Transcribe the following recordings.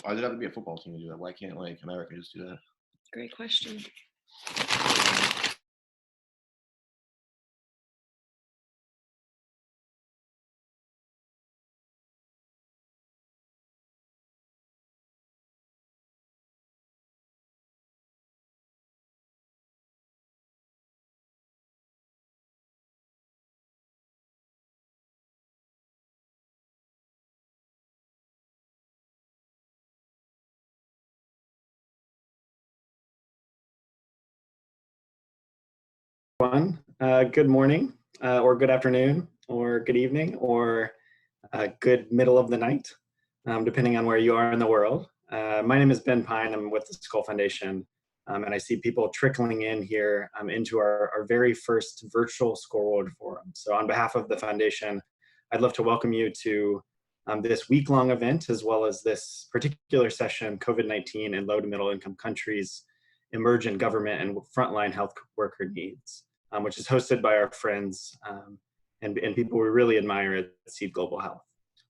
Why does it have to be a football team to do that? Why can't like America just do that? Great question. Good morning, or good afternoon, or good evening, or good middle of the night, depending on where you are in the world. My name is Ben Pine. I'm with the Skoll Foundation, and I see people trickling in here into our very first virtual Skoll World Forum. So on behalf of the foundation, I'd love to welcome you to this week-long event, as well as this particular session, COVID-19 in low to middle income countries, emergent government and frontline health worker needs. Which is hosted by our friends and people we really admire at Seed Global Health.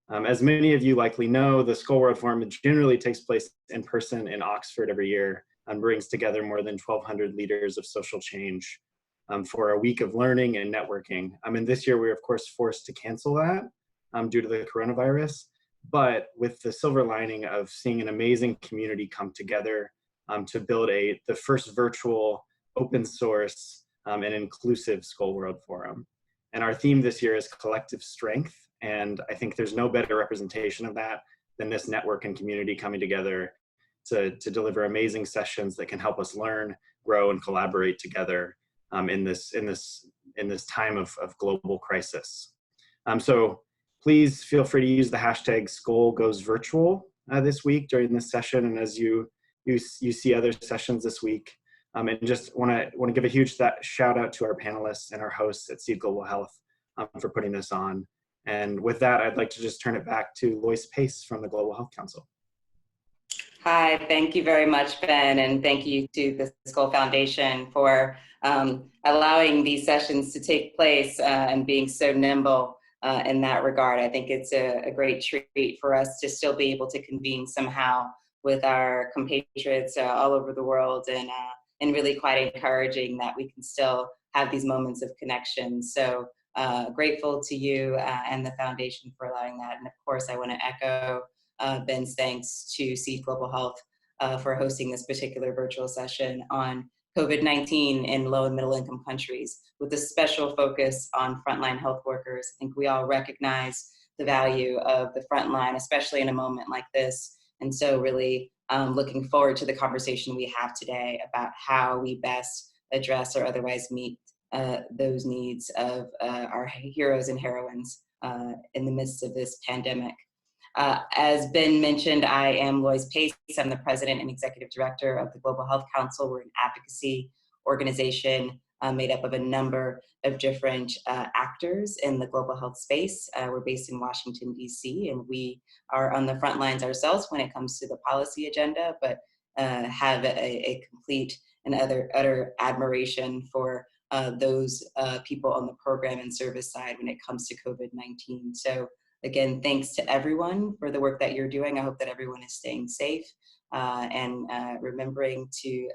As many of you likely know, the Skoll World Forum generally takes place in person in Oxford every year and brings together more than 1,200 leaders of social change for a week of learning and networking. And this year we were of course forced to cancel that due to the coronavirus, but with the silver lining of seeing an amazing community come together to build the first virtual open source an inclusive Skoll World Forum. And our theme this year is collective strength. And I think there's no better representation of that than this network and community coming together to deliver amazing sessions that can help us learn, grow, and collaborate together in this time of global crisis. So please feel free to use the hashtag #SkollGoesVirtual this week during this session. And as you see other sessions this week, and just want to give a huge shout out to our panelists and our hosts at Seed Global Health for putting this on. And with that, I'd like to just turn it back to Lois Pace from the Global Health Council. Hi, thank you very much, Ben, and thank you to the Skoll Foundation for allowing these sessions to take place and being so nimble in that regard. I think it's a great treat for us to still be able to convene somehow with our compatriots all over the world, and really quite encouraging that we can still have these moments of connection. So grateful to you and the foundation for allowing that. And of course, I want to echo Ben's thanks to Seed Global Health for hosting this particular virtual session on COVID-19 in low and middle income countries, with a special focus on frontline health workers. I think we all recognize the value of the frontline, especially in a moment like this. And so really looking forward to the conversation we have today about how we best address or otherwise meet those needs of our heroes and heroines in the midst of this pandemic. As Ben mentioned, I am Lois Pace. I'm the president and executive director of the Global Health Council. We're an advocacy organization made up of a number of different actors in the global health space. We're based in Washington, D.C., and we are on the front lines ourselves when it comes to the policy agenda, but have a complete and utter admiration for those people on the program and service side when it comes to COVID-19. So again, thanks to everyone for the work that you're doing. I hope that everyone is staying safe and remembering to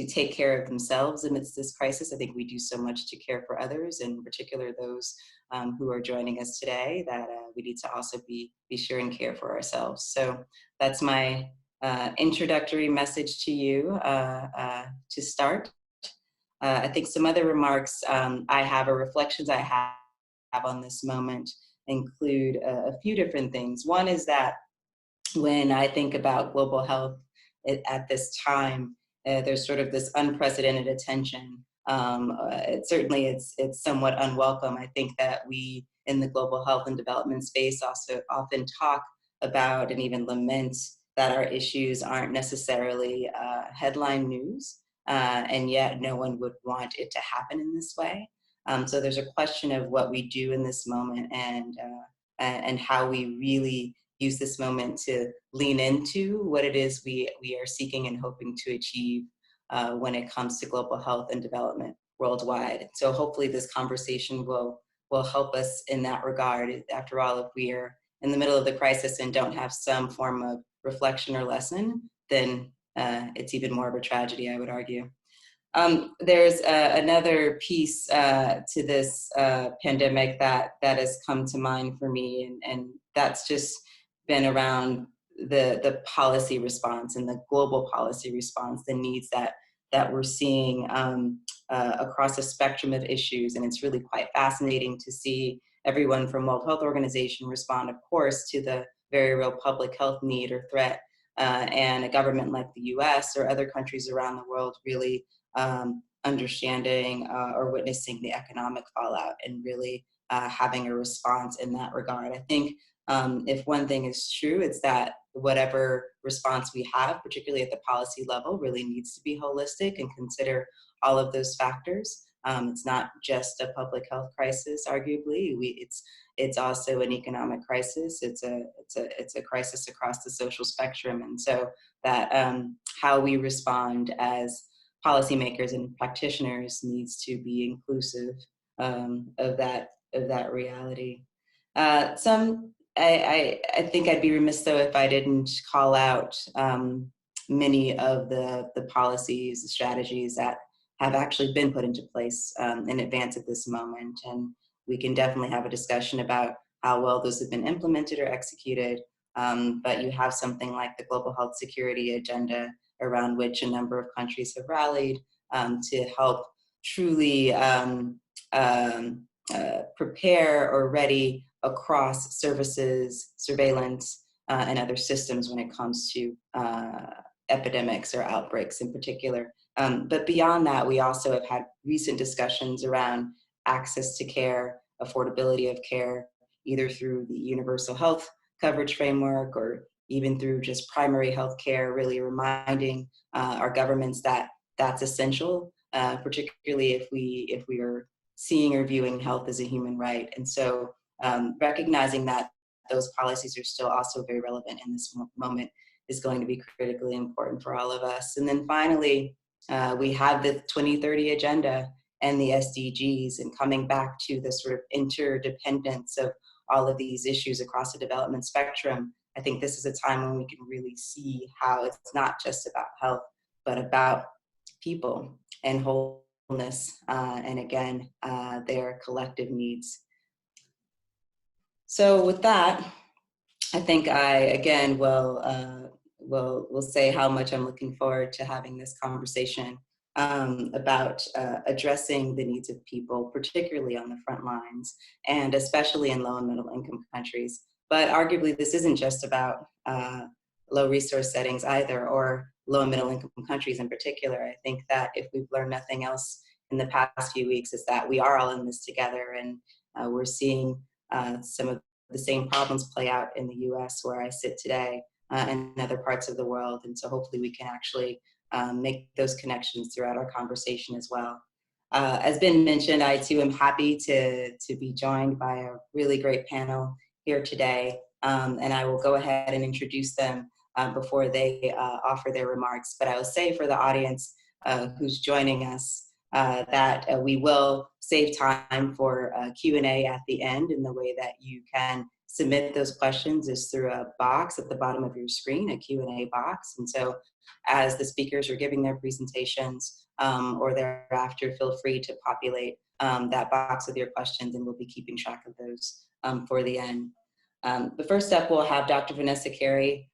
take care of themselves amidst this crisis. I think we do so much to care for others, and in particular those who are joining us today, that we need to also be sure and care for ourselves. So that's my introductory message to you to start. I think some other remarks I have, or reflections I have on this moment, include a few different things. One is that when I think about global health at this time, there's sort of this unprecedented attention. Certainly it's somewhat unwelcome. I think that we in the global health and development space also often talk about and even lament that our issues aren't necessarily headline news, and yet no one would want it to happen in this way. So there's a question of what we do in this moment and how we really use this moment to lean into what it is we are seeking and hoping to achieve when it comes to global health and development worldwide. So hopefully this conversation will help us in that regard. After all, if we are in the middle of the crisis and don't have some form of reflection or lesson, then it's even more of a tragedy, I would argue. There's another piece to this pandemic that has come to mind for me, and that's just been around the policy response and the global policy response, the needs that we're seeing across a spectrum of issues. And it's really quite fascinating to see everyone from World Health Organization respond, of course, to the very real public health need or threat, and a government like the US or other countries around the world really understanding or witnessing the economic fallout and really having a response in that regard. I think if one thing is true, it's that whatever response we have, particularly at the policy level, really needs to be holistic and consider all of those factors. It's not just a public health crisis, arguably. It's also an economic crisis. It's a crisis across the social spectrum, and so that how we respond as policymakers and practitioners needs to be inclusive of that reality. I think I'd be remiss though if I didn't call out many of the policies, the strategies that have actually been put into place in advance of this moment. And we can definitely have a discussion about how well those have been implemented or executed. But you have something like the Global Health Security Agenda, around which a number of countries have rallied to help truly prepare or ready across services, surveillance, and other systems when it comes to epidemics or outbreaks in particular. But beyond that, we also have had recent discussions around access to care, affordability of care, either through the universal health coverage framework or even through just primary health care, really reminding our governments that that's essential, particularly if we are seeing or viewing health as a human right. And so recognizing that those policies are still also very relevant in this moment is going to be critically important for all of us. And then finally, we have the 2030 agenda and the SDGs, and coming back to the sort of interdependence of all of these issues across the development spectrum. I think this is a time when we can really see how it's not just about health, but about people and wholeness, and again, their collective needs. So with that, I think I, again, will say how much I'm looking forward to having this conversation about addressing the needs of people, particularly on the front lines, and especially in low and middle income countries. But arguably, this isn't just about low resource settings either, or low and middle income countries in particular. I think that if we've learned nothing else in the past few weeks, is that we are all in this together, and we're seeing some of the same problems play out in the US where I sit today, and in other parts of the world. And so hopefully we can actually make those connections throughout our conversation as well. As been mentioned, I too am happy to be joined by a really great panel here today. And I will go ahead and introduce them before they offer their remarks. But I will say for the audience who's joining us that we will save time for Q&A at the end, and the way that you can submit those questions is through a box at the bottom of your screen, a Q&A box. And so as the speakers are giving their presentations or thereafter, feel free to populate that box with your questions, and we'll be keeping track of those for the end. The first up, we'll have Dr. Vanessa Carey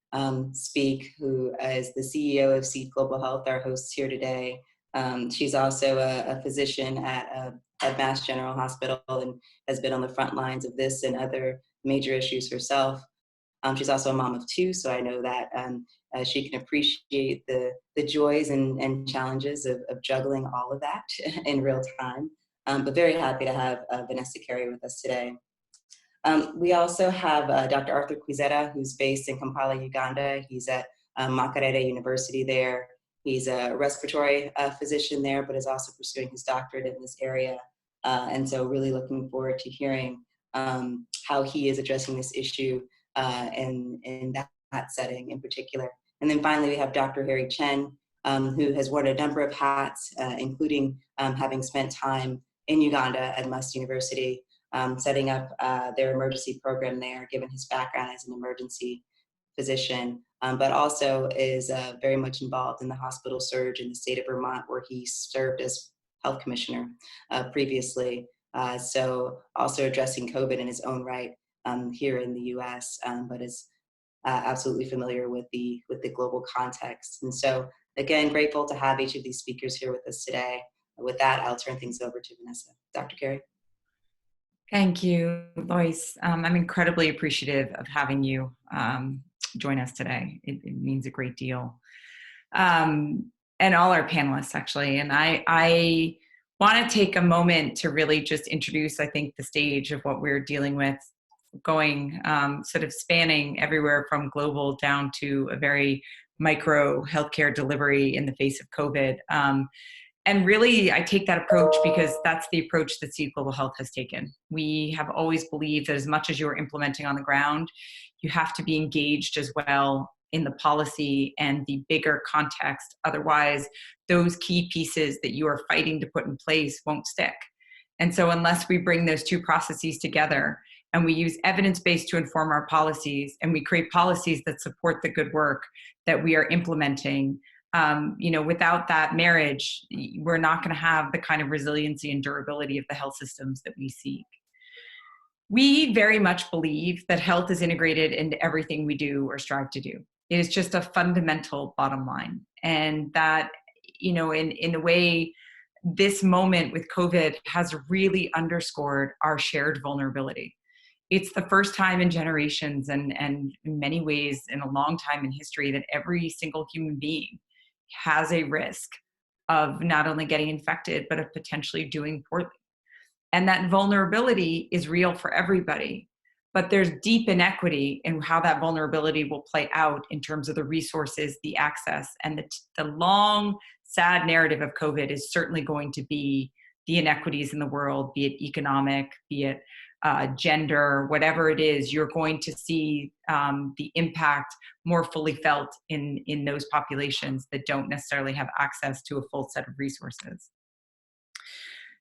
speak, who is the CEO of Seed Global Health, our host here today. She's also a physician at Mass General Hospital and has been on the front lines of this and other major issues herself. She's also a mom of two, so I know that she can appreciate the joys and challenges of juggling all of that in real time. But very happy to have Vanessa Carey with us today. We also have Dr. Arthur Quizetta, who's based in Kampala, Uganda. He's at Makerere University there. He's a respiratory physician there, but is also pursuing his doctorate in this area. And so really looking forward to hearing how he is addressing this issue in that setting in particular. And then finally, we have Dr. Harry Chen, who has worn a number of hats, including having spent time in Uganda at Must University, setting up their emergency program there, given his background as an emergency physician, but also is very much involved in the hospital surge in the state of Vermont, where he served as health commissioner previously. So also addressing COVID in his own right here in the U.S., but is absolutely familiar with the global context. And so again, grateful to have each of these speakers here with us today. With that, I'll turn things over to Vanessa. Dr. Carey. Thank you, Lois. I'm incredibly appreciative of having you join us today. It means a great deal. And all our panelists, actually. And I want to take a moment to really just introduce, I think, the stage of what we're dealing with, going sort of spanning everywhere from global down to a very micro healthcare delivery in the face of COVID. And really, I take that approach because that's the approach that Seed Global Health has taken. We have always believed that as much as you're implementing on the ground, you have to be engaged as well in the policy and the bigger context. Otherwise, those key pieces that you are fighting to put in place won't stick. And so unless we bring those two processes together and we use evidence-based to inform our policies and we create policies that support the good work that we are implementing, without that marriage, we're not going to have the kind of resiliency and durability of the health systems that we seek. We very much believe that health is integrated into everything we do or strive to do. It is just a fundamental bottom line. And that, in a way, this moment with COVID has really underscored our shared vulnerability. It's the first time in generations and in many ways in a long time in history that every single human being has a risk of not only getting infected, but of potentially doing poorly. And that vulnerability is real for everybody, but there's deep inequity in how that vulnerability will play out in terms of the resources, the access, and the long, sad narrative of COVID is certainly going to be the inequities in the world, be it economic, be it gender, whatever it is, you're going to see the impact more fully felt in those populations that don't necessarily have access to a full set of resources.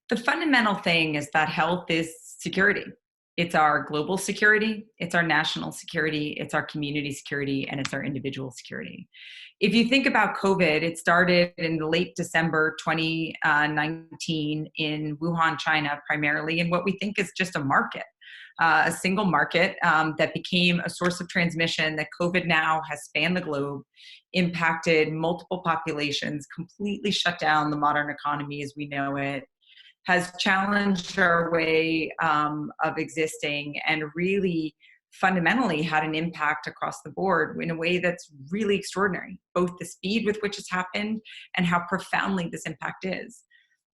The fundamental thing is that health is security. It's our global security, it's our national security, it's our community security, and it's our individual security. If you think about COVID, it started in late December 2019 in Wuhan, China, primarily, in what we think is just a market, a single market that became a source of transmission that COVID now has spanned the globe, impacted multiple populations, completely shut down the modern economy as we know it, has challenged our way of existing and really fundamentally had an impact across the board in a way that's really extraordinary, both the speed with which it's happened and how profoundly this impact is.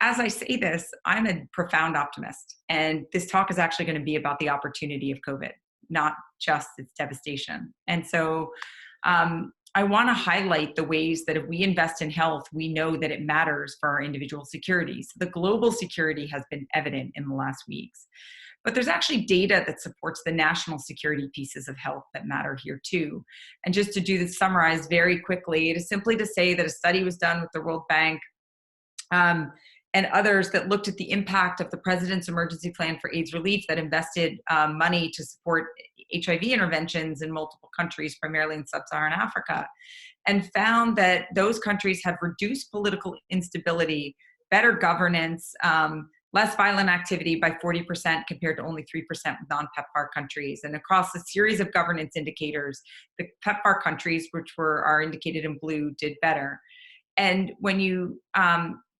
As I say this, I'm a profound optimist, and this talk is actually going to be about the opportunity of COVID, not just its devastation. And so I want to highlight the ways that if we invest in health, we know that it matters for our individual security. So the global security has been evident in the last weeks, but there's actually data that supports the national security pieces of health that matter here too. And just to do this summarize very quickly, it is simply to say that a study was done with the World Bank and others that looked at the impact of the President's Emergency Plan for AIDS Relief that invested money to support HIV interventions in multiple countries, primarily in sub-Saharan Africa, and found that those countries have reduced political instability, better governance, less violent activity by 40% compared to only 3% with non-PEPFAR countries. And across a series of governance indicators, the PEPFAR countries, which are indicated in blue, did better. And when you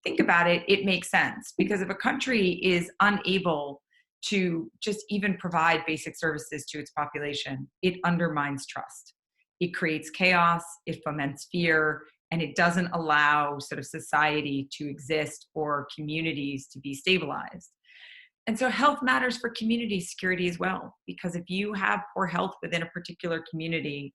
think about it, it makes sense, because if a country is unable to just even provide basic services to its population, it undermines trust. It creates chaos, it foments fear, and it doesn't allow sort of society to exist or communities to be stabilized. And so health matters for community security as well, because if you have poor health within a particular community,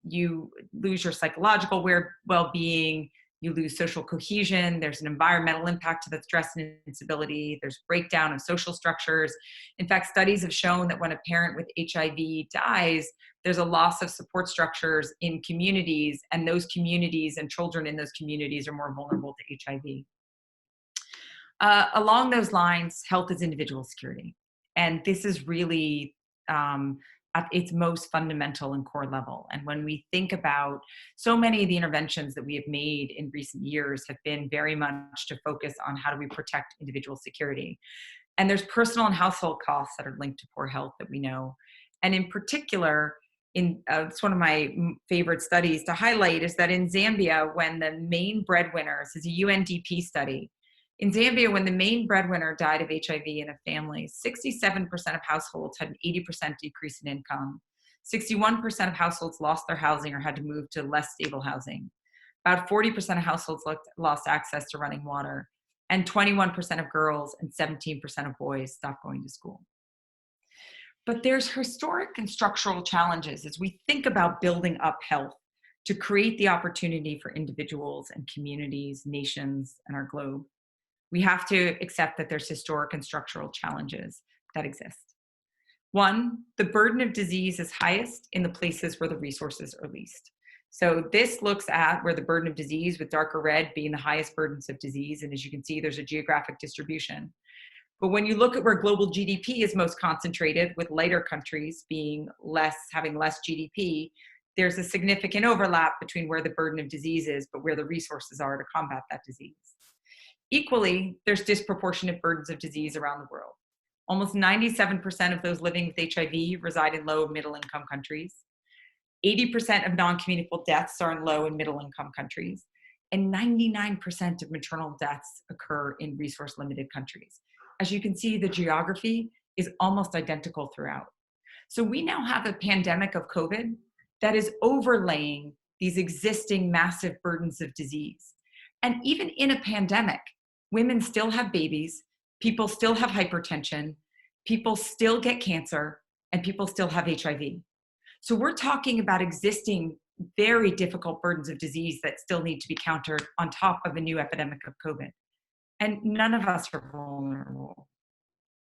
you lose your psychological well-being, you lose social cohesion, there's an environmental impact to the stress and instability, there's breakdown of social structures. In fact, studies have shown that when a parent with HIV dies, there's a loss of support structures in communities, and those communities and children in those communities are more vulnerable to HIV. Along those lines, health is individual security. And this is really at its most fundamental and core level. And when we think about so many of the interventions that we have made in recent years have been very much to focus on how do we protect individual security. And there's personal and household costs that are linked to poor health that we know. And in particular, it's one of my favorite studies to highlight is that in Zambia, when the main breadwinners, this is a UNDP study, in Zambia, when the main breadwinner died of HIV in a family, 67% of households had an 80% decrease in income. 61% of households lost their housing or had to move to less stable housing. About 40% of households lost access to running water. And 21% of girls and 17% of boys stopped going to school. But there's historic and structural challenges as we think about building up health to create the opportunity for individuals and communities, nations, and our globe. We have to accept that there's historic and structural challenges that exist. One, the burden of disease is highest in the places where the resources are least. So this looks at where the burden of disease, with darker red being the highest burdens of disease. And as you can see, there's a geographic distribution. But when you look at where global GDP is most concentrated, with lighter countries having less GDP, there's a significant overlap between where the burden of disease is, but where the resources are to combat that disease. Equally, there's disproportionate burdens of disease around the world. Almost 97% of those living with HIV reside in low and middle income countries. 80% of non-communicable deaths are in low and middle income countries. And 99% of maternal deaths occur in resource limited countries. As you can see, the geography is almost identical throughout. So we now have a pandemic of COVID that is overlaying these existing massive burdens of disease. And even in a pandemic, women still have babies, people still have hypertension, people still get cancer, and people still have HIV. So we're talking about existing very difficult burdens of disease that still need to be countered on top of a new epidemic of COVID. And none of us are vulnerable.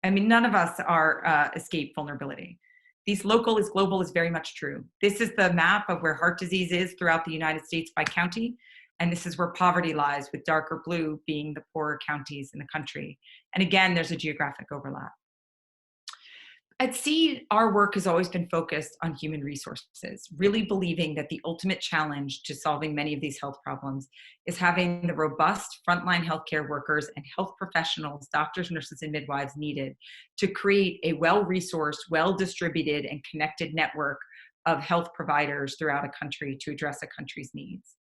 I mean, none of us are escape vulnerability. These local is global is very much true. This is the map of where heart disease is throughout the United States by county. And this is where poverty lies, with darker blue being the poorer counties in the country. And again, there's a geographic overlap. At SEED, our work has always been focused on human resources, really believing that the ultimate challenge to solving many of these health problems is having the robust frontline healthcare workers and health professionals, doctors, nurses, and midwives needed to create a well-resourced, well-distributed, and connected network of health providers throughout a country to address a country's needs.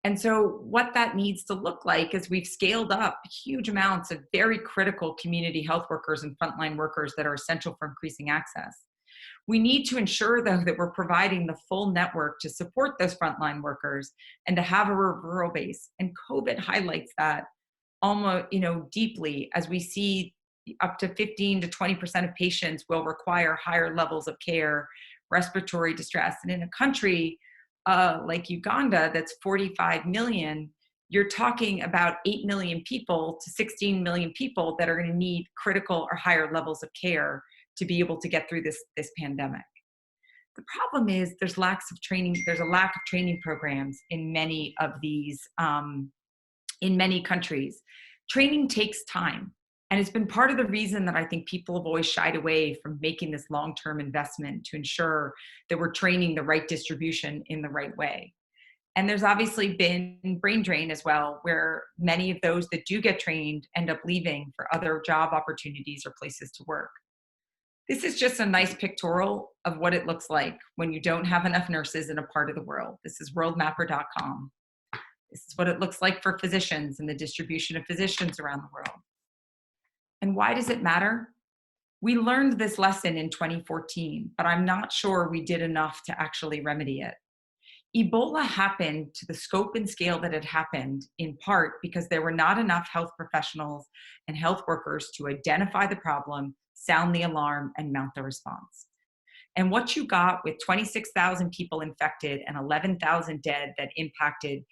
And so what that needs to look like is we've scaled up huge amounts of very critical community health workers and frontline workers that are essential for increasing access. We need to ensure, though, that we're providing the full network to support those frontline workers and to have a referral base. And COVID highlights that almost, deeply, as we see up to 15 to 20% of patients will require higher levels of care, respiratory distress. And in a country like Uganda, that's 45 million, you're talking about 8 million people to 16 million people that are going to need critical or higher levels of care to be able to get through this pandemic. The problem is there's a lack of training programs in many of these, in many countries. Training takes time. And it's been part of the reason that I think people have always shied away from making this long-term investment to ensure that we're training the right distribution in the right way. And there's obviously been brain drain as well, where many of those that do get trained end up leaving for other job opportunities or places to work. This is just a nice pictorial of what it looks like when you don't have enough nurses in a part of the world. This is worldmapper.com. This is what it looks like for physicians and the distribution of physicians around the world. And why does it matter? We learned this lesson in 2014, but I'm not sure we did enough to actually remedy it. Ebola happened to the scope and scale that it happened in part because there were not enough health professionals and health workers to identify the problem, sound the alarm, and mount the response. And what you got with 26,000 people infected and 11,000 dead that impacted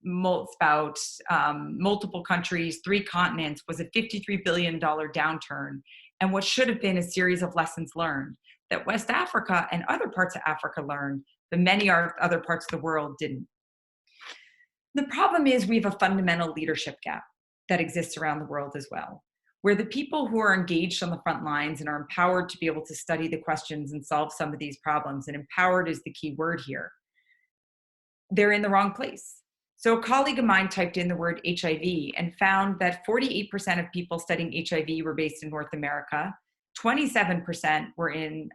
multiple countries, 3 continents, was a $53 billion downturn, and what should have been a series of lessons learned that West Africa and other parts of Africa learned, but many other parts of the world didn't. The problem is we have a fundamental leadership gap that exists around the world as well. where the people who are engaged on the front lines and are empowered to be able to study the questions and solve some of these problems, and empowered is the key word here, they're in the wrong place. So a colleague of mine typed in the word HIV and found that 48% of people studying HIV were based in North America, 27% were in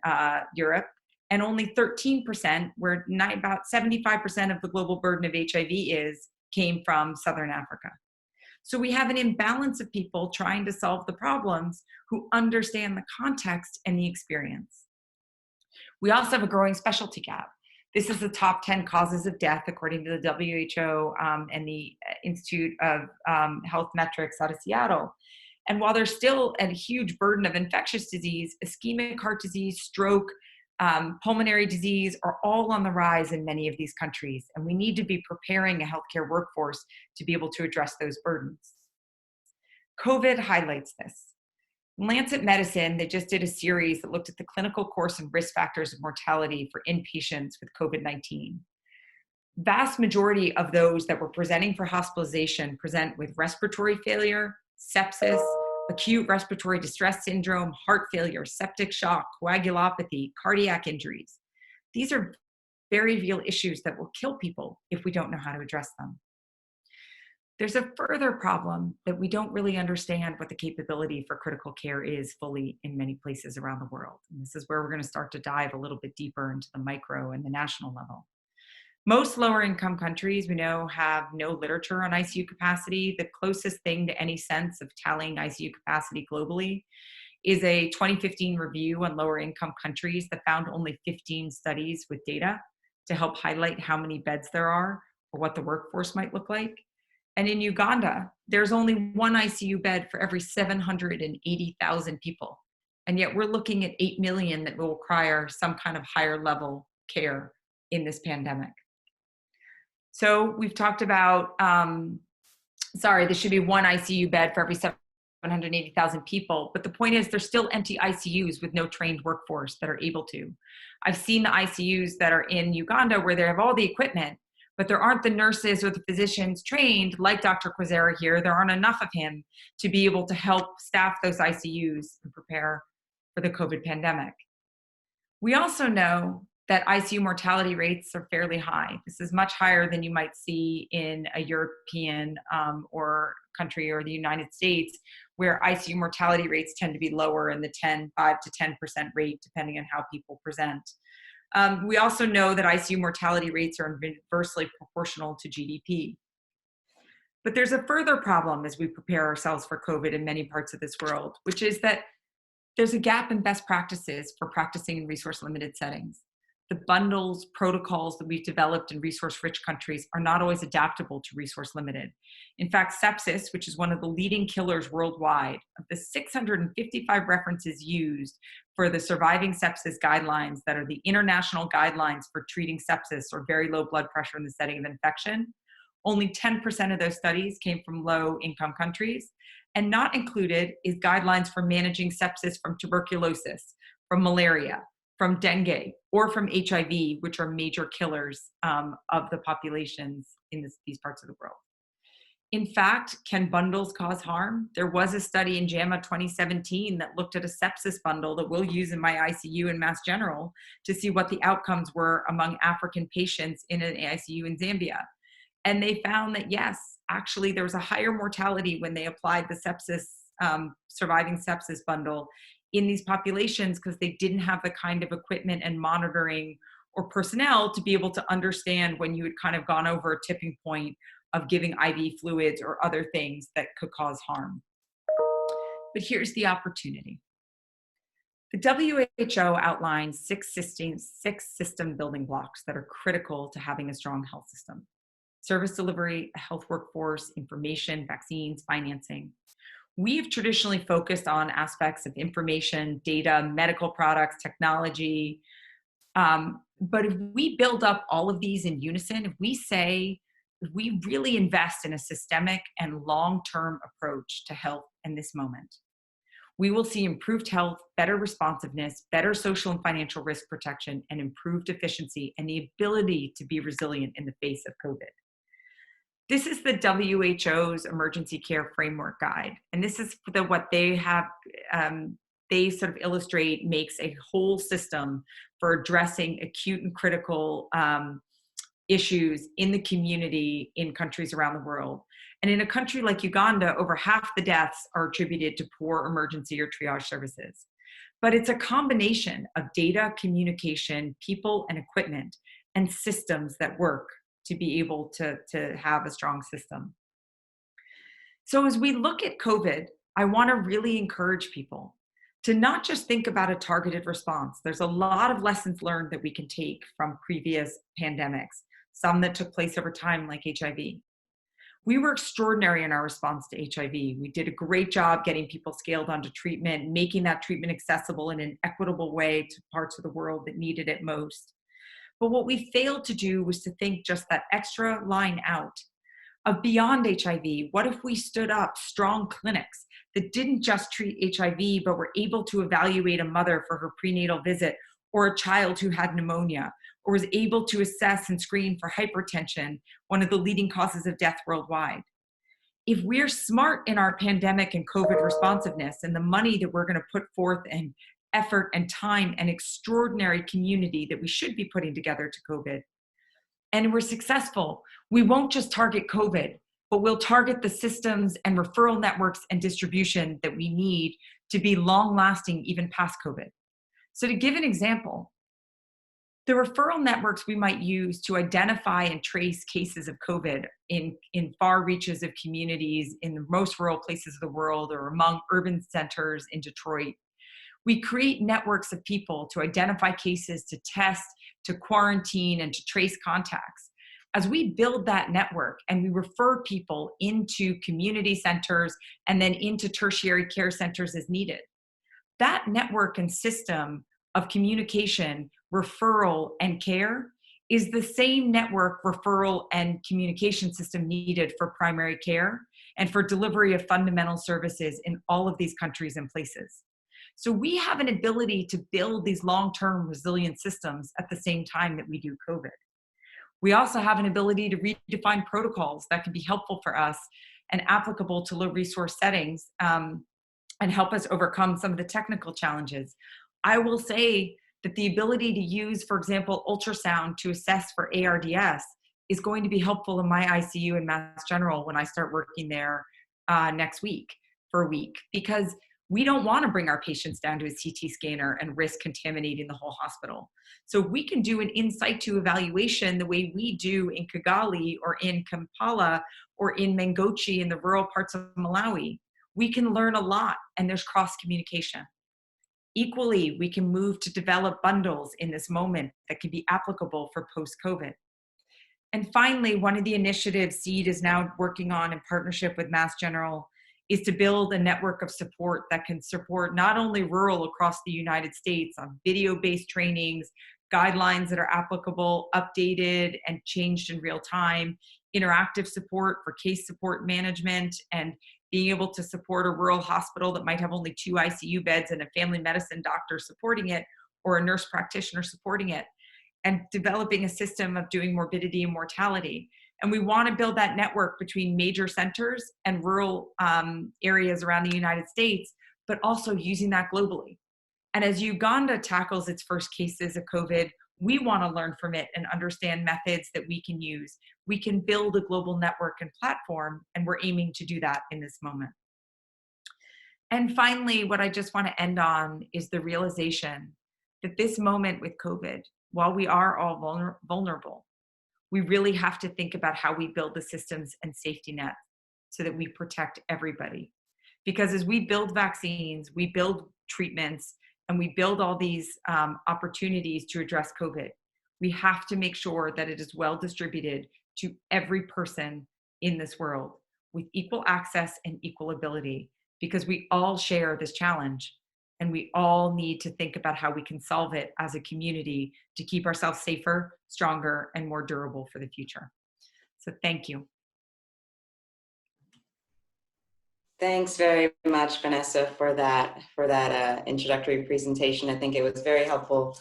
Europe, and only 13%, where about 75% of the global burden of HIV came from Southern Africa. So we have an imbalance of people trying to solve the problems who understand the context and the experience. We also have a growing specialty gap. This is the top 10 causes of death, according to the WHO and the Institute of Health Metrics out of Seattle. And while there's still a huge burden of infectious disease, ischemic heart disease, stroke, pulmonary disease are all on the rise in many of these countries, and we need to be preparing a healthcare workforce to be able to address those burdens. COVID highlights this. In Lancet Medicine, they just did a series that looked at the clinical course and risk factors of mortality for inpatients with COVID-19. Vast majority of those that were presenting for hospitalization present with respiratory failure, sepsis, acute respiratory distress syndrome, heart failure, septic shock, coagulopathy, cardiac injuries. These are very real issues that will kill people if we don't know how to address them. There's a further problem that we don't really understand what the capability for critical care is fully in many places around the world. And this is where we're going to start to dive a little bit deeper into the micro and the national level. Most lower income countries, we know, have no literature on ICU capacity. The closest thing to any sense of tallying ICU capacity globally is a 2015 review on lower income countries that found only 15 studies with data to help highlight how many beds there are or what the workforce might look like. And in Uganda, there's only one ICU bed for every 780,000 people. And yet we're looking at 8 million that will require some kind of higher level care in this pandemic. So we've talked about, there should be one ICU bed for every 780,000 people. But the point is there's still empty ICUs with no trained workforce that are able to. I've seen the ICUs that are in Uganda where they have all the equipment, but there aren't the nurses or the physicians trained, like Dr. Quazera here. There aren't enough of him to be able to help staff those ICUs and prepare for the COVID pandemic. We also know that ICU mortality rates are fairly high. This is much higher than you might see in a European or country or the United States, where ICU mortality rates tend to be lower in the 5 to 10% rate, depending on how people present. We also know that ICU mortality rates are inversely proportional to GDP. But there's a further problem as we prepare ourselves for COVID in many parts of this world, which is that there's a gap in best practices for practicing in resource-limited settings. The bundles, protocols that we've developed in resource-rich countries are not always adaptable to resource-limited. In fact, sepsis, which is one of the leading killers worldwide, of the 655 references used for the surviving sepsis guidelines that are the international guidelines for treating sepsis or very low blood pressure in the setting of infection, only 10% of those studies came from low-income countries, and not included is guidelines for managing sepsis from tuberculosis, from malaria, from dengue, or from HIV, which are major killers of the populations in these parts of the world. In fact, can bundles cause harm? There was a study in JAMA 2017 that looked at a sepsis bundle that we'll use in my ICU in Mass General to see what the outcomes were among African patients in an ICU in Zambia. And they found that, yes, actually there was a higher mortality when they applied the sepsis, surviving sepsis bundle in these populations because they didn't have the kind of equipment and monitoring or personnel to be able to understand when you had kind of gone over a tipping point of giving IV fluids or other things that could cause harm. But here's the opportunity. The WHO outlines six system building blocks that are critical to having a strong health system: service delivery, a health workforce, information, vaccines, financing. We've traditionally focused on aspects of information, data, medical products, technology. But if we build up all of these in unison, if we really invest in a systemic and long-term approach to health in this moment, we will see improved health, better responsiveness, better social and financial risk protection, and improved efficiency and the ability to be resilient in the face of COVID. This is the WHO's Emergency Care Framework Guide. And this is what they have, they sort of illustrate makes a whole system for addressing acute and critical issues in the community in countries around the world. And in a country like Uganda, over half the deaths are attributed to poor emergency or triage services. But it's a combination of data, communication, people, and equipment, and systems that work to be able to have a strong system. So as we look at COVID, I want to really encourage people to not just think about a targeted response. There's a lot of lessons learned that we can take from previous pandemics, some that took place over time, like HIV. We were extraordinary in our response to HIV. We did a great job getting people scaled onto treatment, making that treatment accessible in an equitable way to parts of the world that needed it most. But what we failed to do was to think just that extra line out of beyond HIV. What if we stood up strong clinics that didn't just treat HIV, but were able to evaluate a mother for her prenatal visit, or a child who had pneumonia, or was able to assess and screen for hypertension, one of the leading causes of death worldwide? If we're smart in our pandemic and COVID responsiveness and the money that we're going to put forth and effort and time and extraordinary community that we should be putting together to COVID, and we're successful, we won't just target COVID, but we'll target the systems and referral networks and distribution that we need to be long-lasting even past COVID. So to give an example, the referral networks we might use to identify and trace cases of COVID in far reaches of communities in the most rural places of the world or among urban centers in Detroit. We create networks of people to identify cases, to test, to quarantine, and to trace contacts. As we build that network and we refer people into community centers and then into tertiary care centers as needed, that network and system of communication, referral, and care is the same network, referral, and communication system needed for primary care and for delivery of fundamental services in all of these countries and places. So we have an ability to build these long-term resilient systems at the same time that we do COVID. We also have an ability to redefine protocols that can be helpful for us and applicable to low resource settings and help us overcome some of the technical challenges. I will say that the ability to use, for example, ultrasound to assess for ARDS is going to be helpful in my ICU in Mass General when I start working there next week for a week, because we don't want to bring our patients down to a CT scanner and risk contaminating the whole hospital. So we can do an in situ evaluation the way we do in Kigali or in Kampala or in Mangochi in the rural parts of Malawi. We can learn a lot, and there's cross communication. Equally, we can move to develop bundles in this moment that can be applicable for post-COVID. And finally, one of the initiatives SEED is now working on in partnership with Mass General is to build a network of support that can support not only rural across the United States on video-based trainings, guidelines that are applicable, updated and changed in real time, interactive support for case support management, and being able to support a rural hospital that might have only 2 ICU beds and a family medicine doctor supporting it or a nurse practitioner supporting it, and developing a system of doing morbidity and mortality. And we want to build that network between major centers and rural areas around the United States, but also using that globally. And as Uganda tackles its first cases of COVID, we want to learn from it and understand methods that we can use. We can build a global network and platform, and we're aiming to do that in this moment. And finally, what I just want to end on is the realization that this moment with COVID, while we are all vulnerable, we really have to think about how we build the systems and safety nets so that we protect everybody. Because as we build vaccines, we build treatments, and we build all these opportunities to address COVID, we have to make sure that it is well distributed to every person in this world with equal access and equal ability, because we all share this challenge. And we all need to think about how we can solve it as a community to keep ourselves safer, stronger, and more durable for the future. So thank you. Thanks very much, Vanessa, for that introductory presentation. I think it was very helpful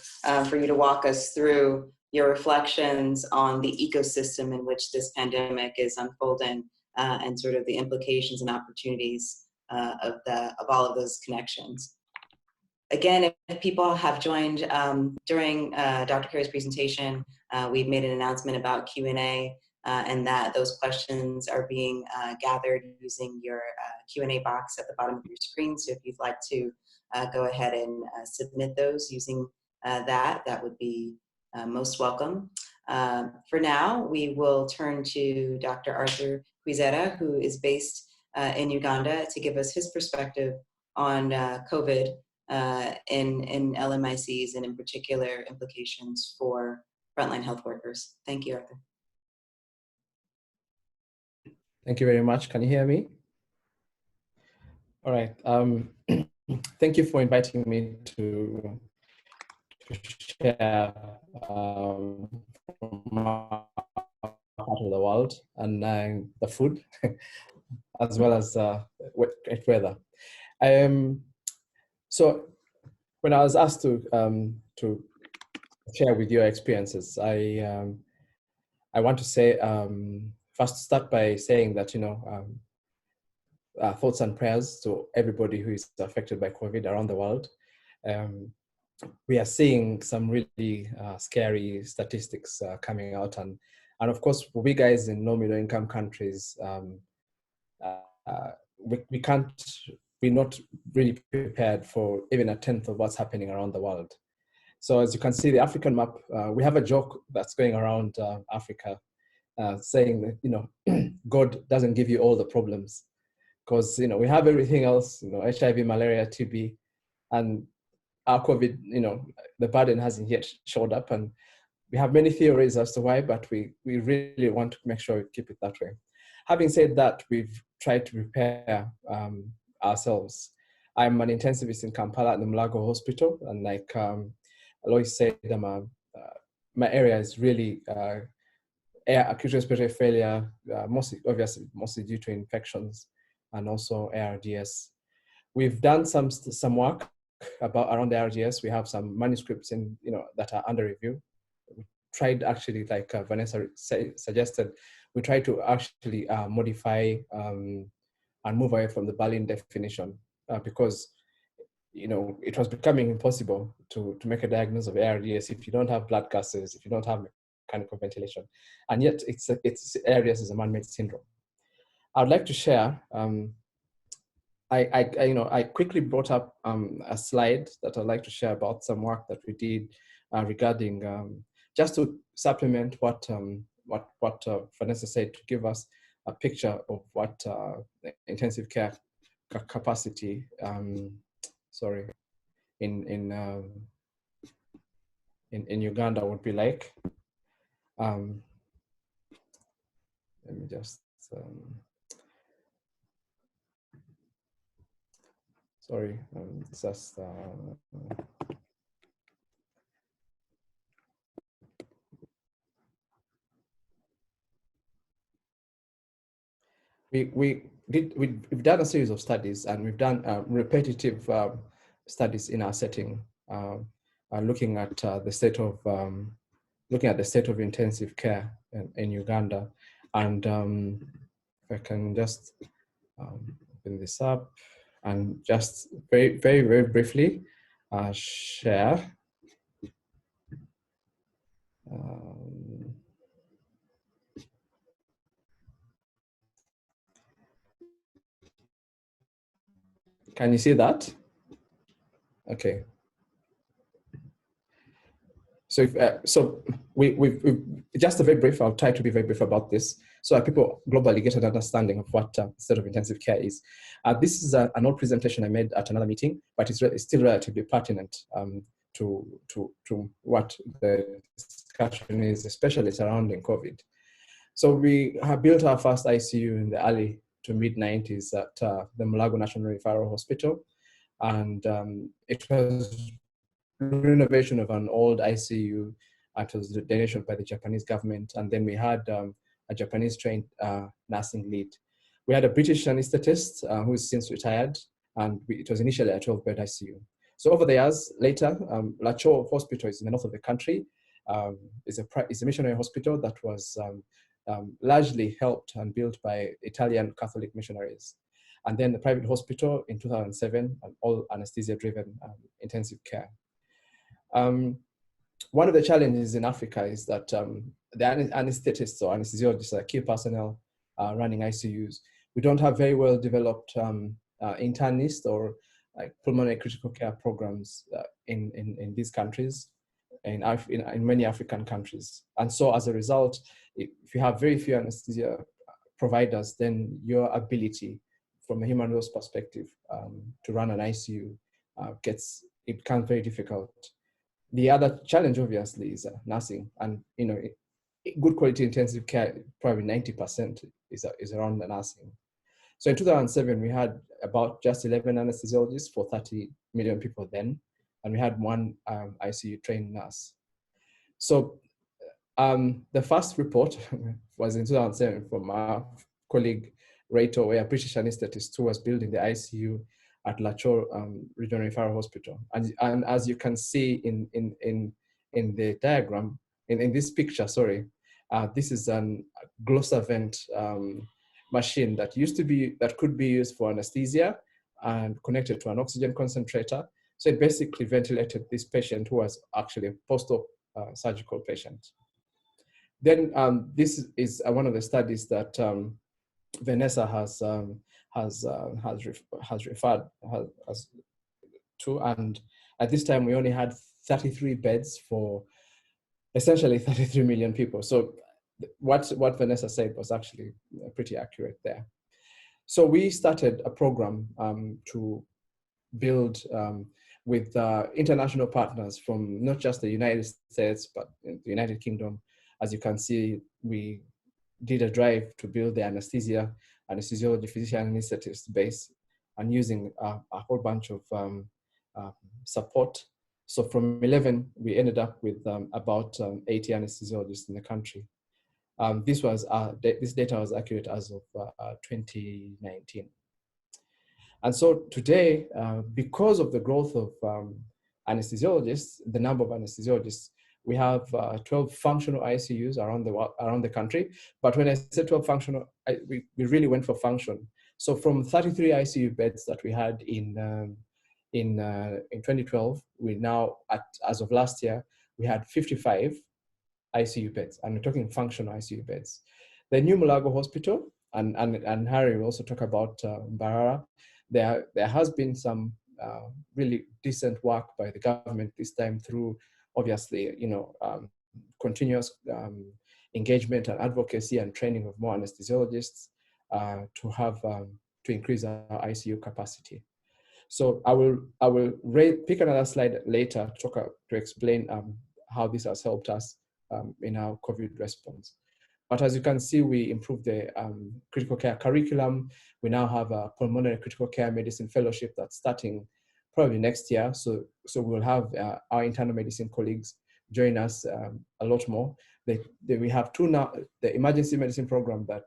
for you to walk us through your reflections on the ecosystem in which this pandemic is unfolding, and sort of the implications and opportunities of all of those connections. Again, if people have joined during Dr. Carey's presentation, we've made an announcement about Q&A, and that those questions are being gathered using your Q&A box at the bottom of your screen. So if you'd like to go ahead and submit those using that would be most welcome. For now, we will turn to Dr. Arthur Kwizera, who is based in Uganda, to give us his perspective on COVID in LMICs, and in particular implications for frontline health workers. Thank you, Arthur. Thank you very much. Can you hear me? All right. Thank you for inviting me to share from my part of the world and the food, as well as great weather. So when I was asked to share with your experiences, I want to say, first start by saying that, thoughts and prayers to everybody who is affected by COVID around the world. We are seeing some really scary statistics coming out, and of course, we guys in low middle income countries, we're not really prepared for even a tenth of what's happening around the world. So as you can see, the African map, we have a joke that's going around Africa saying that, God doesn't give you all the problems, because, we have everything else, HIV, malaria, TB, and our COVID, the burden hasn't yet showed up, and we have many theories as to why, but we really want to make sure we keep it that way. Having said that, we've tried to prepare ourselves. I'm an intensivist in Kampala at the Mulago Hospital, and like Lois said, my area is really acute respiratory failure, mostly due to infections, and also ARDS. We've done some work around the ARDS. We have some manuscripts that are under review. We tried, actually, like Vanessa suggested, we tried to actually modify and move away from the Berlin definition because it was becoming impossible to make a diagnosis of ARDS if you don't have blood gases, if you don't have mechanical ventilation, and yet ARDS is a man-made syndrome. I'd like to share. I quickly brought up a slide that I'd like to share about some work that we did regarding just to supplement what Vanessa said, to give us a picture of what intensive care capacity, in Uganda would be like. Let me just. Sorry, just. We've done a series of studies, and we've done repetitive studies in our setting, looking at the state of intensive care in Uganda. And if I can just open this up and just very, very, very briefly share. Can you see that? Okay. So we've just a very brief. I'll try to be very brief about this, so that people globally get an understanding of what state of intensive care is. This is an old presentation I made at another meeting, but it's still relatively pertinent to what the discussion is, especially surrounding COVID. So we have built our first ICU in the early to mid-90s at the Mulago National Referral Hospital, and it was renovation of an old ICU. It was donation by the Japanese government, and then we had a Japanese trained nursing lead. We had a British anesthetist who's since retired, and it was initially a 12-bed ICU. So over the years later, Lacho Hospital is in the north of the country. is a missionary hospital that was largely helped and built by Italian Catholic missionaries. And then the private hospital in 2007, all anesthesia-driven intensive care. One of the challenges in Africa is that the anesthetists or anesthesiologists are key personnel running ICUs. We don't have very well developed internist or like pulmonary critical care programs in these countries, in many African countries. And so as a result, if you have very few anesthesia providers, then your ability from a human resource perspective to run an ICU it becomes very difficult. The other challenge obviously is nursing, and good quality intensive care, probably 90% is around the nursing. So in 2007, we had about just 11 anesthesiologists for 30 million people then, and we had one ICU trained nurse. So the first report was in 2007 from our colleague Rayto, a British anesthetist who was building the ICU at Lachor Regional Referral Hospital. And as you can see in the diagram, in this picture, sorry, this is a Glosser vent machine that could be used for anesthesia and connected to an oxygen concentrator. So it basically ventilated this patient who was actually a post-op surgical patient. Then this is one of the studies that Vanessa has referred to, and at this time we only had 33 beds for essentially 33 million people. So what Vanessa said was actually pretty accurate there. So we started a program to build with international partners from not just the United States, but the United Kingdom. As you can see, we did a drive to build the anesthesiology, physician anesthetist base, and using a whole bunch of support. So from 11, we ended up with about 80 anesthesiologists in the country. This data was accurate as of 2019. And so today, because of the growth of anesthesiologists, the number of anesthesiologists, we have 12 functional ICUs around the country. But when I said 12 functional, we really went for function. So from 33 ICU beds that we had in 2012, we now, as of last year, we had 55 ICU beds, and we're talking functional ICU beds. The new Mulago Hospital, and Harry will also talk about Mbarara, there has been some really decent work by the government this time through, obviously, continuous engagement and advocacy and training of more anesthesiologists to increase our ICU capacity. So I will pick another slide later to explain how this has helped us in our COVID response. But as you can see, we improved the critical care curriculum. We now have a pulmonary critical care medicine fellowship that's starting probably next year. So we'll have our internal medicine colleagues join us a lot more. We have two now, the emergency medicine program that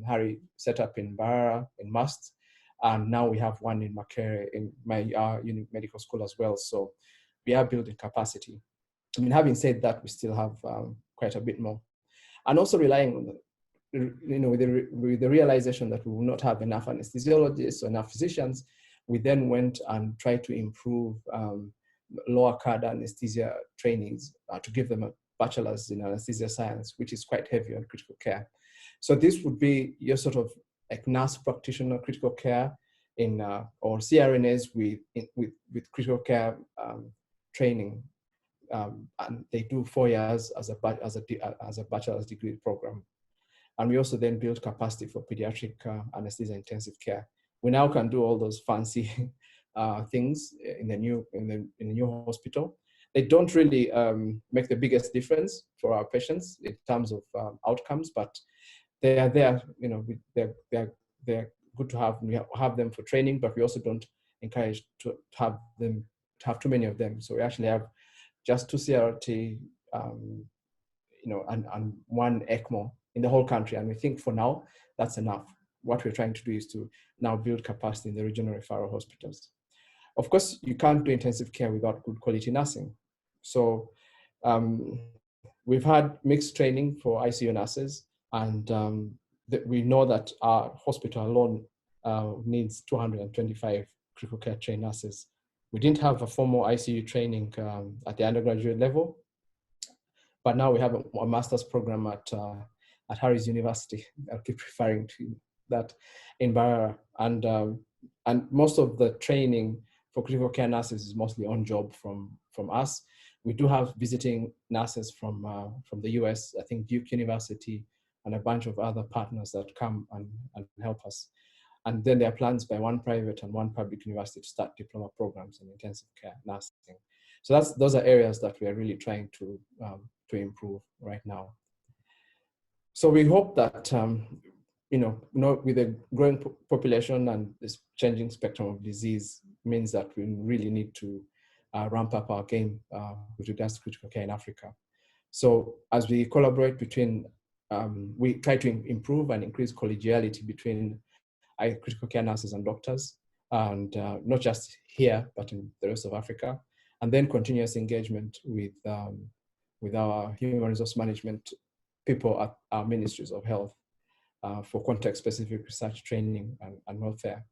Harry set up in Mbarara, in Must, and now we have one in Makerere, in my Unique Medical School as well. So we are building capacity. I mean, having said that, we still have quite a bit more. And also relying on with the realization that we will not have enough anesthesiologists or enough physicians, we then went and tried to improve lower cadre anesthesia trainings to give them a bachelor's in anesthesia science, which is quite heavy on critical care. So this would be your sort of like nurse practitioner critical care or CRNAs with critical care training. And they do 4 years as a bachelor's degree program. And we also then build capacity for pediatric anesthesia intensive care. We now can do all those fancy things in the new hospital. They don't really make the biggest difference for our patients in terms of outcomes, but they are there. They're good to have. We have them for training, but we also don't encourage to have too many of them. So we actually have just 2 CRT, and 1 ECMO in the whole country. And we think for now, that's enough. What we're trying to do is to now build capacity in the regional referral hospitals. Of course, you can't do intensive care without good quality nursing. So we've had mixed training for ICU nurses, and we know that our hospital alone needs 225 critical care trained nurses. We didn't have a formal ICU training at the undergraduate level, but now we have a master's program at Harris University. I'll keep referring to that in Barara, and most of the training for critical care nurses is mostly on job from us. We do have visiting nurses from the US, I think Duke University, and a bunch of other partners that come and help us. And then there are plans by one private and one public university to start diploma programs in intensive care nursing. So those are areas that we are really trying to improve right now. So we hope that with a growing population and this changing spectrum of disease means that we really need to ramp up our game with regards to critical care in Africa. So as we collaborate between, we try to improve and increase collegiality between critical care nurses and doctors, and not just here, but in the rest of Africa, and then continuous engagement with our human resource management people at our ministries of health for context-specific research training and welfare.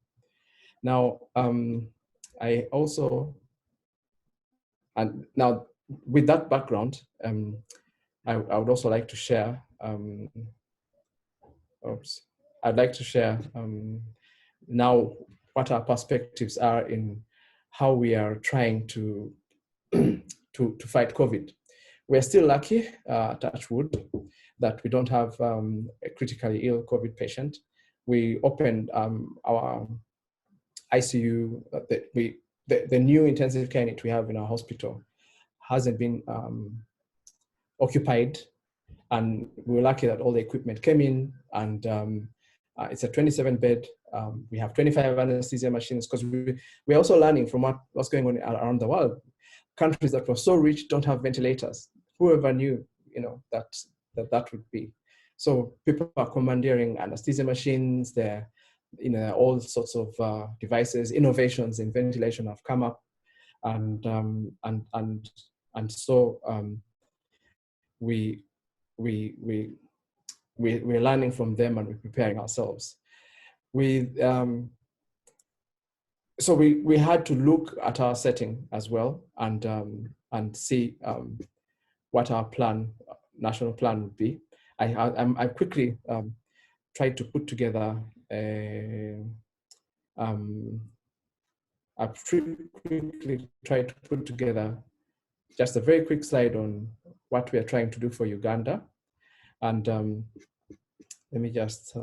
Now, I also, and now with that background, I would also like to share, I'd like to share now what our perspectives are in how we are trying to fight COVID. We're still lucky, touch wood, that we don't have a critically ill COVID patient. We opened our ICU, the new intensive care unit we have in our hospital hasn't been occupied, and we were lucky that all the equipment came in, and it's a 27-bed. We have 25 anesthesia machines, because we're also learning from what's going on around the world. Countries that were so rich don't have ventilators. Whoever knew, that would be. So people are commandeering anesthesia machines. There, all sorts of devices, innovations in ventilation have come up, and so we're learning from them, and we're preparing ourselves. So we had to look at our setting as well, and see what our national plan would be. I quickly tried to put together just a very quick slide on what we are trying to do for Uganda. And let me just,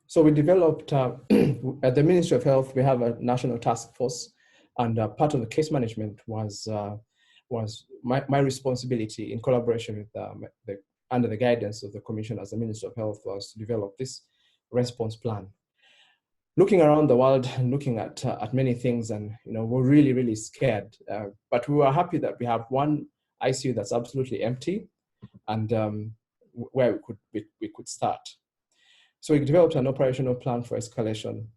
so we developed, at the Ministry of Health, we have a national task force, and part of the case management was my responsibility, in collaboration with under the guidance of the Commission as the Minister of Health, was to develop this response plan. Looking around the world and looking at many things, and we're really, really scared. But we were happy that we have one ICU that's absolutely empty, and where we could start. So we developed an operational plan for escalation.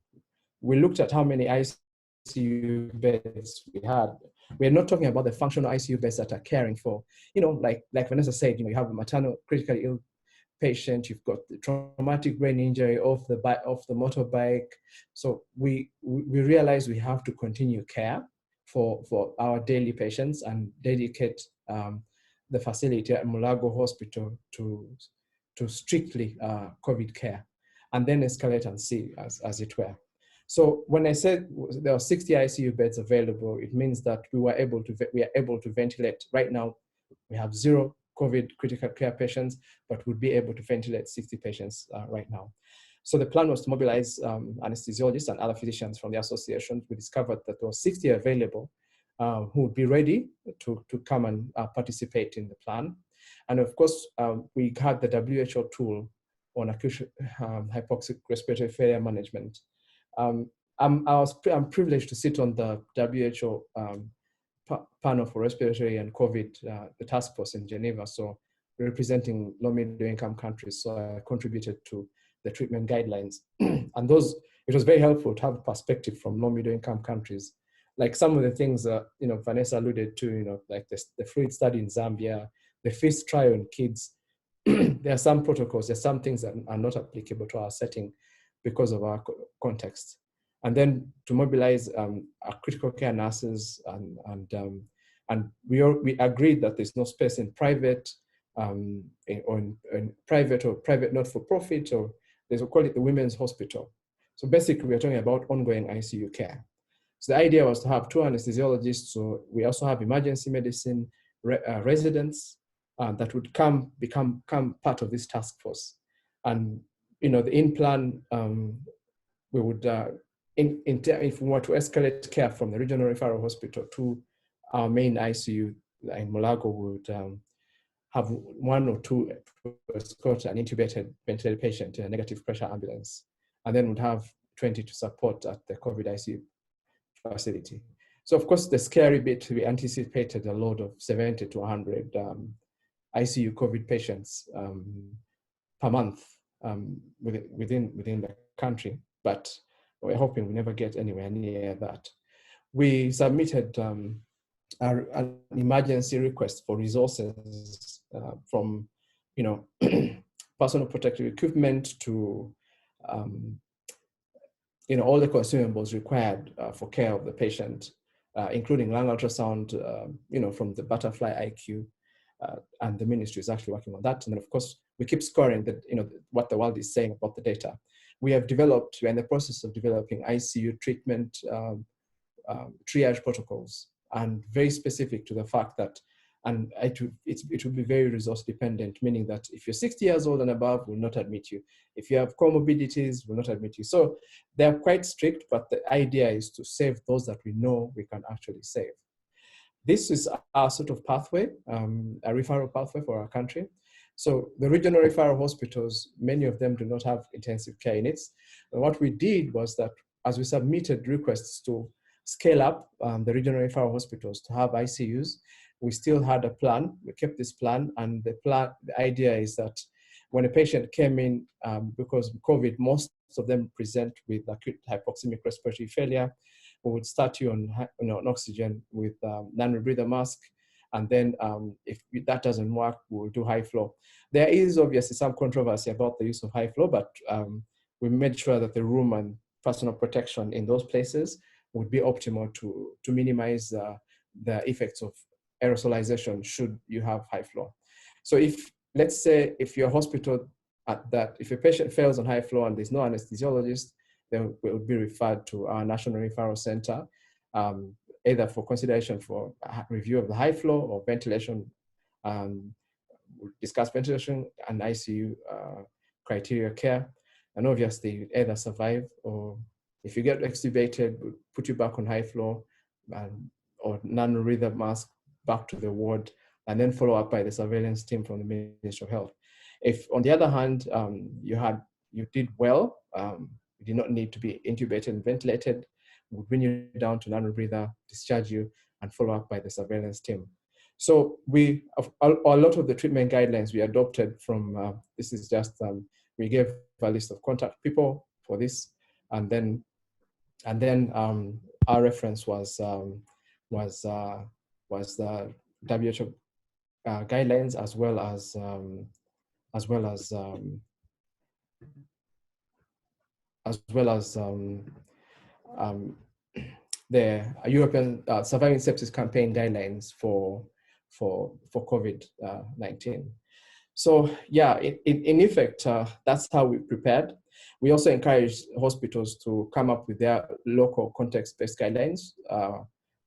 We looked at how many ICU beds we had. We're not talking about the functional ICU beds that are caring for, like Vanessa said, you have a maternal critically ill patient, you've got the traumatic brain injury off the motorbike. So we realized we have to continue care for our daily patients, and dedicate the facility at Mulago Hospital to strictly COVID care, and then escalate and see as it were. So when I said there are 60 ICU beds available, it means that we are able to ventilate. Right now, we have 0 COVID critical care patients, but we'll be able to ventilate 60 patients right now. So the plan was to mobilize anesthesiologists and other physicians from the association. We discovered that there were 60 available who would be ready to come and participate in the plan. And of course, we had the WHO tool on acute hypoxic respiratory failure management. I'm privileged to sit on the WHO panel for respiratory and COVID, the task force in Geneva, so representing low middle income countries. So I contributed to the treatment guidelines. And it was very helpful to have a perspective from low middle income countries like some of the things Vanessa alluded to, like the fluid study in Zambia, the FIST trial in kids. There are some protocols, there are some things that are not applicable to our setting because of our context. And then to mobilize our critical care nurses, and we agreed that there's no space in private, in private or private not-for-profit, or they call it the women's hospital. So basically, we're talking about ongoing ICU care. So the idea was to have 2 anesthesiologists. So we also have emergency medicine residents that would become part of this task force. And the in-plan, we would, if we were to escalate care from the regional referral hospital to our main ICU in Mulago, we would have 1 or 2 escort an intubated ventilated patient in a negative pressure ambulance, and then would have 20 to support at the COVID ICU facility. So of course, the scary bit, we anticipated a load of 70 to 100 ICU COVID patients per month within the country, but we're hoping we never get anywhere near that. We submitted an emergency request for resources from, personal protective equipment to, all the consumables required for care of the patient, including lung ultrasound, from the Butterfly IQ, and the ministry is actually working on that. And then of course, we keep scoring that, what the world is saying about the data. We're in the process of developing ICU treatment triage protocols, and very specific to the fact that, and it will be very resource dependent, meaning that if you're 60 years old and above, we'll not admit you. If you have comorbidities, we'll not admit you. So they're quite strict, but the idea is to save those that we know we can actually save. This is our sort of pathway, a referral pathway for our country. So the regional referral hospitals, many of them do not have intensive care units. And what we did was that as we submitted requests to scale up the regional referral hospitals to have ICUs, we still had a plan. We kept this plan, and the idea is that when a patient came in, because COVID, most of them present with acute hypoxemic respiratory failure, we would start you on oxygen with non-rebreather mask, and then if that doesn't work, we'll do high flow. There is obviously some controversy about the use of high flow, but we made sure that the room and personal protection in those places would be optimal to minimize the effects of aerosolization should you have high flow. So let's say if your hospital if a patient fails on high flow and there's no anesthesiologist, then we would be referred to our National Referral Center, either for consideration for review of the high flow or ventilation. We'll discuss ventilation and ICU criteria care. And obviously either survive, or if you get extubated, we'll put you back on high flow or non-rebreather mask back to the ward, and then follow up by the surveillance team from the Ministry of Health. If on the other hand, you did well, you did not need to be intubated and ventilated, we'll bring you down to non-rebreather, discharge you, and follow up by the surveillance team. So a lot of the treatment guidelines we adopted from, this is just, we gave a list of contact people for this, and then our reference was the WHO guidelines, as well as the European Surviving Sepsis Campaign guidelines for COVID-19. So yeah, in effect, that's how we prepared. We also encourage hospitals to come up with their local context-based guidelines.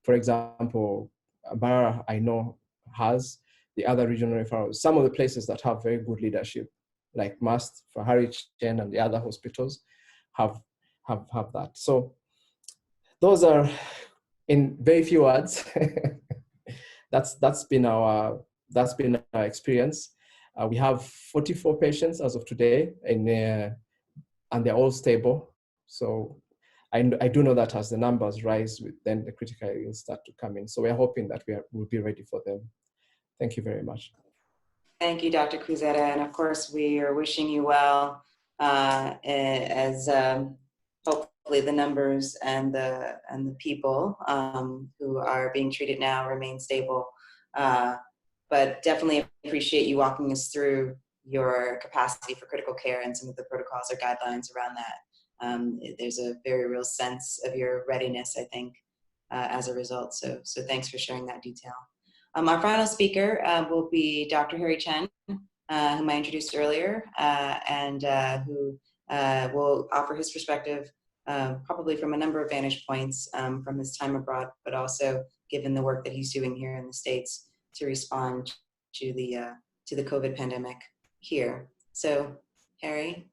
For example, Bara, I know, has the other regional referrals. Some of the places that have very good leadership, like MAST for Harwich and the other hospitals, have that. So those are, in very few words, that's been our experience. We have 44 patients as of today, and they're all stable. So I do know that as the numbers rise, then the critical illness start to come in. So we're hoping that we'll be ready for them. Thank you very much. Thank you, Dr. Cruzetta. And of course, we are wishing you well as hopefully hopefully the numbers and the people who are being treated now remain stable. But definitely appreciate you walking us through your capacity for critical care and some of the protocols or guidelines around that. There's a very real sense of your readiness, I think, as a result. So thanks for sharing that detail. Our final speaker will be Dr. Harry Chen, whom I introduced earlier, and who will offer his perspective probably from a number of vantage points from his time abroad, but also given the work that he's doing here in the States to respond to the COVID pandemic here. So, Harry,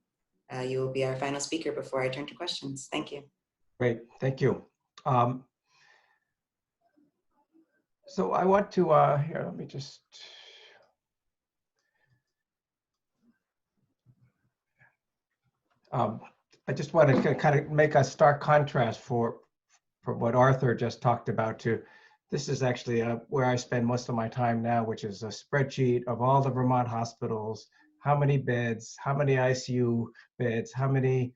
you will be our final speaker before I turn to questions. Thank you. Great, thank you. So I want to, here, let me just, I just wanted to kind of make a stark contrast from what Arthur just talked about to, this is actually where I spend most of my time now, which is a spreadsheet of all the Vermont hospitals, how many beds, how many ICU beds, how many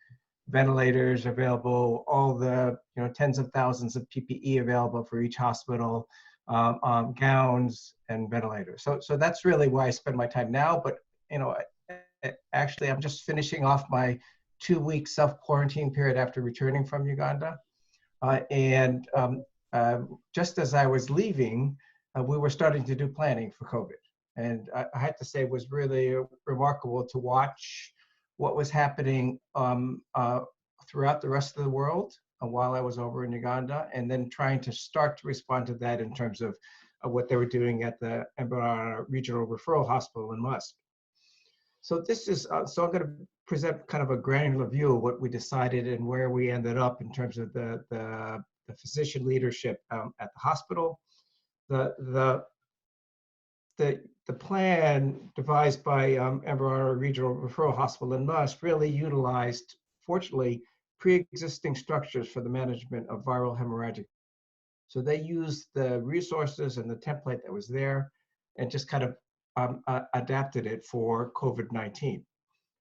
ventilators available, all the tens of thousands of PPE available for each hospital, gowns and ventilators. So that's really where I spend my time now. But actually, I'm just finishing off my 2-week self-quarantine period after returning from Uganda. Just as I was leaving, we were starting to do planning for COVID. And I had to say it was really remarkable to watch what was happening throughout the rest of the world while I was over in Uganda, and then trying to start to respond to that in terms of what they were doing at the Emergent Regional Referral Hospital in Musk. So this is, so I'm going to present kind of a granular view of what we decided and where we ended up in terms of the physician leadership at the hospital. The plan devised by Emergent Regional Referral Hospital in Musk really utilized, fortunately, pre-existing structures for the management of viral hemorrhagic. So they used the resources and the template that was there and just kind of adapted it for COVID-19.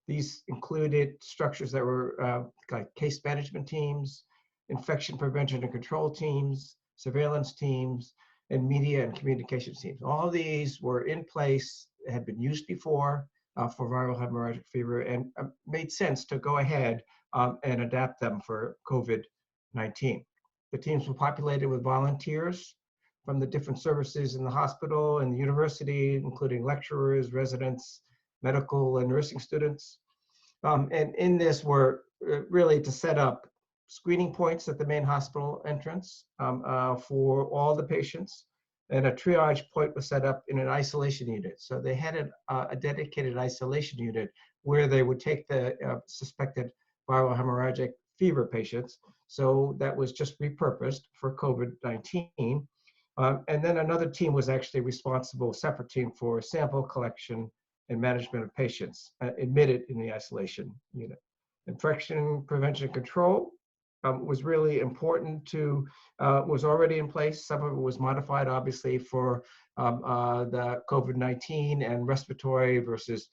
These included structures that were like case management teams, infection prevention and control teams, surveillance teams, and media and communications teams. All of these were in place, had been used before for viral hemorrhagic fever, and made sense to go ahead and adapt them for COVID-19. The teams were populated with volunteers from the different services in the hospital and the university, including lecturers, residents, medical and nursing students. And in this were really to set up screening points at the main hospital entrance for all the patients, and a triage point was set up in an isolation unit. So they had a dedicated isolation unit where they would take the suspected viral hemorrhagic fever patients. So that was just repurposed for COVID-19. And then another team was actually responsible, a separate team, for sample collection and management of patients admitted in the isolation unit. Infection prevention and control was really important to, was already in place. Some of it was modified, obviously, for the COVID-19 and respiratory versus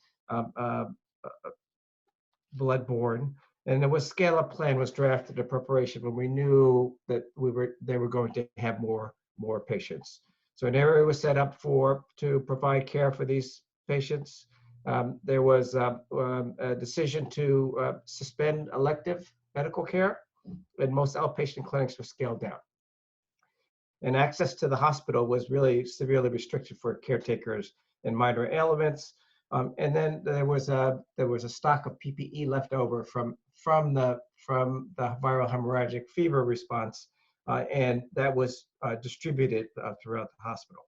bloodborne. And there was scale-up plan was drafted in preparation when we knew that they were going to have more patients. So an area was set up to provide care for these patients. There was a decision to suspend elective medical care, and most outpatient clinics were scaled down. And access to the hospital was really severely restricted for caretakers and minor ailments. And then there was a stock of PPE left over from the viral hemorrhagic fever response, and that was distributed throughout the hospital.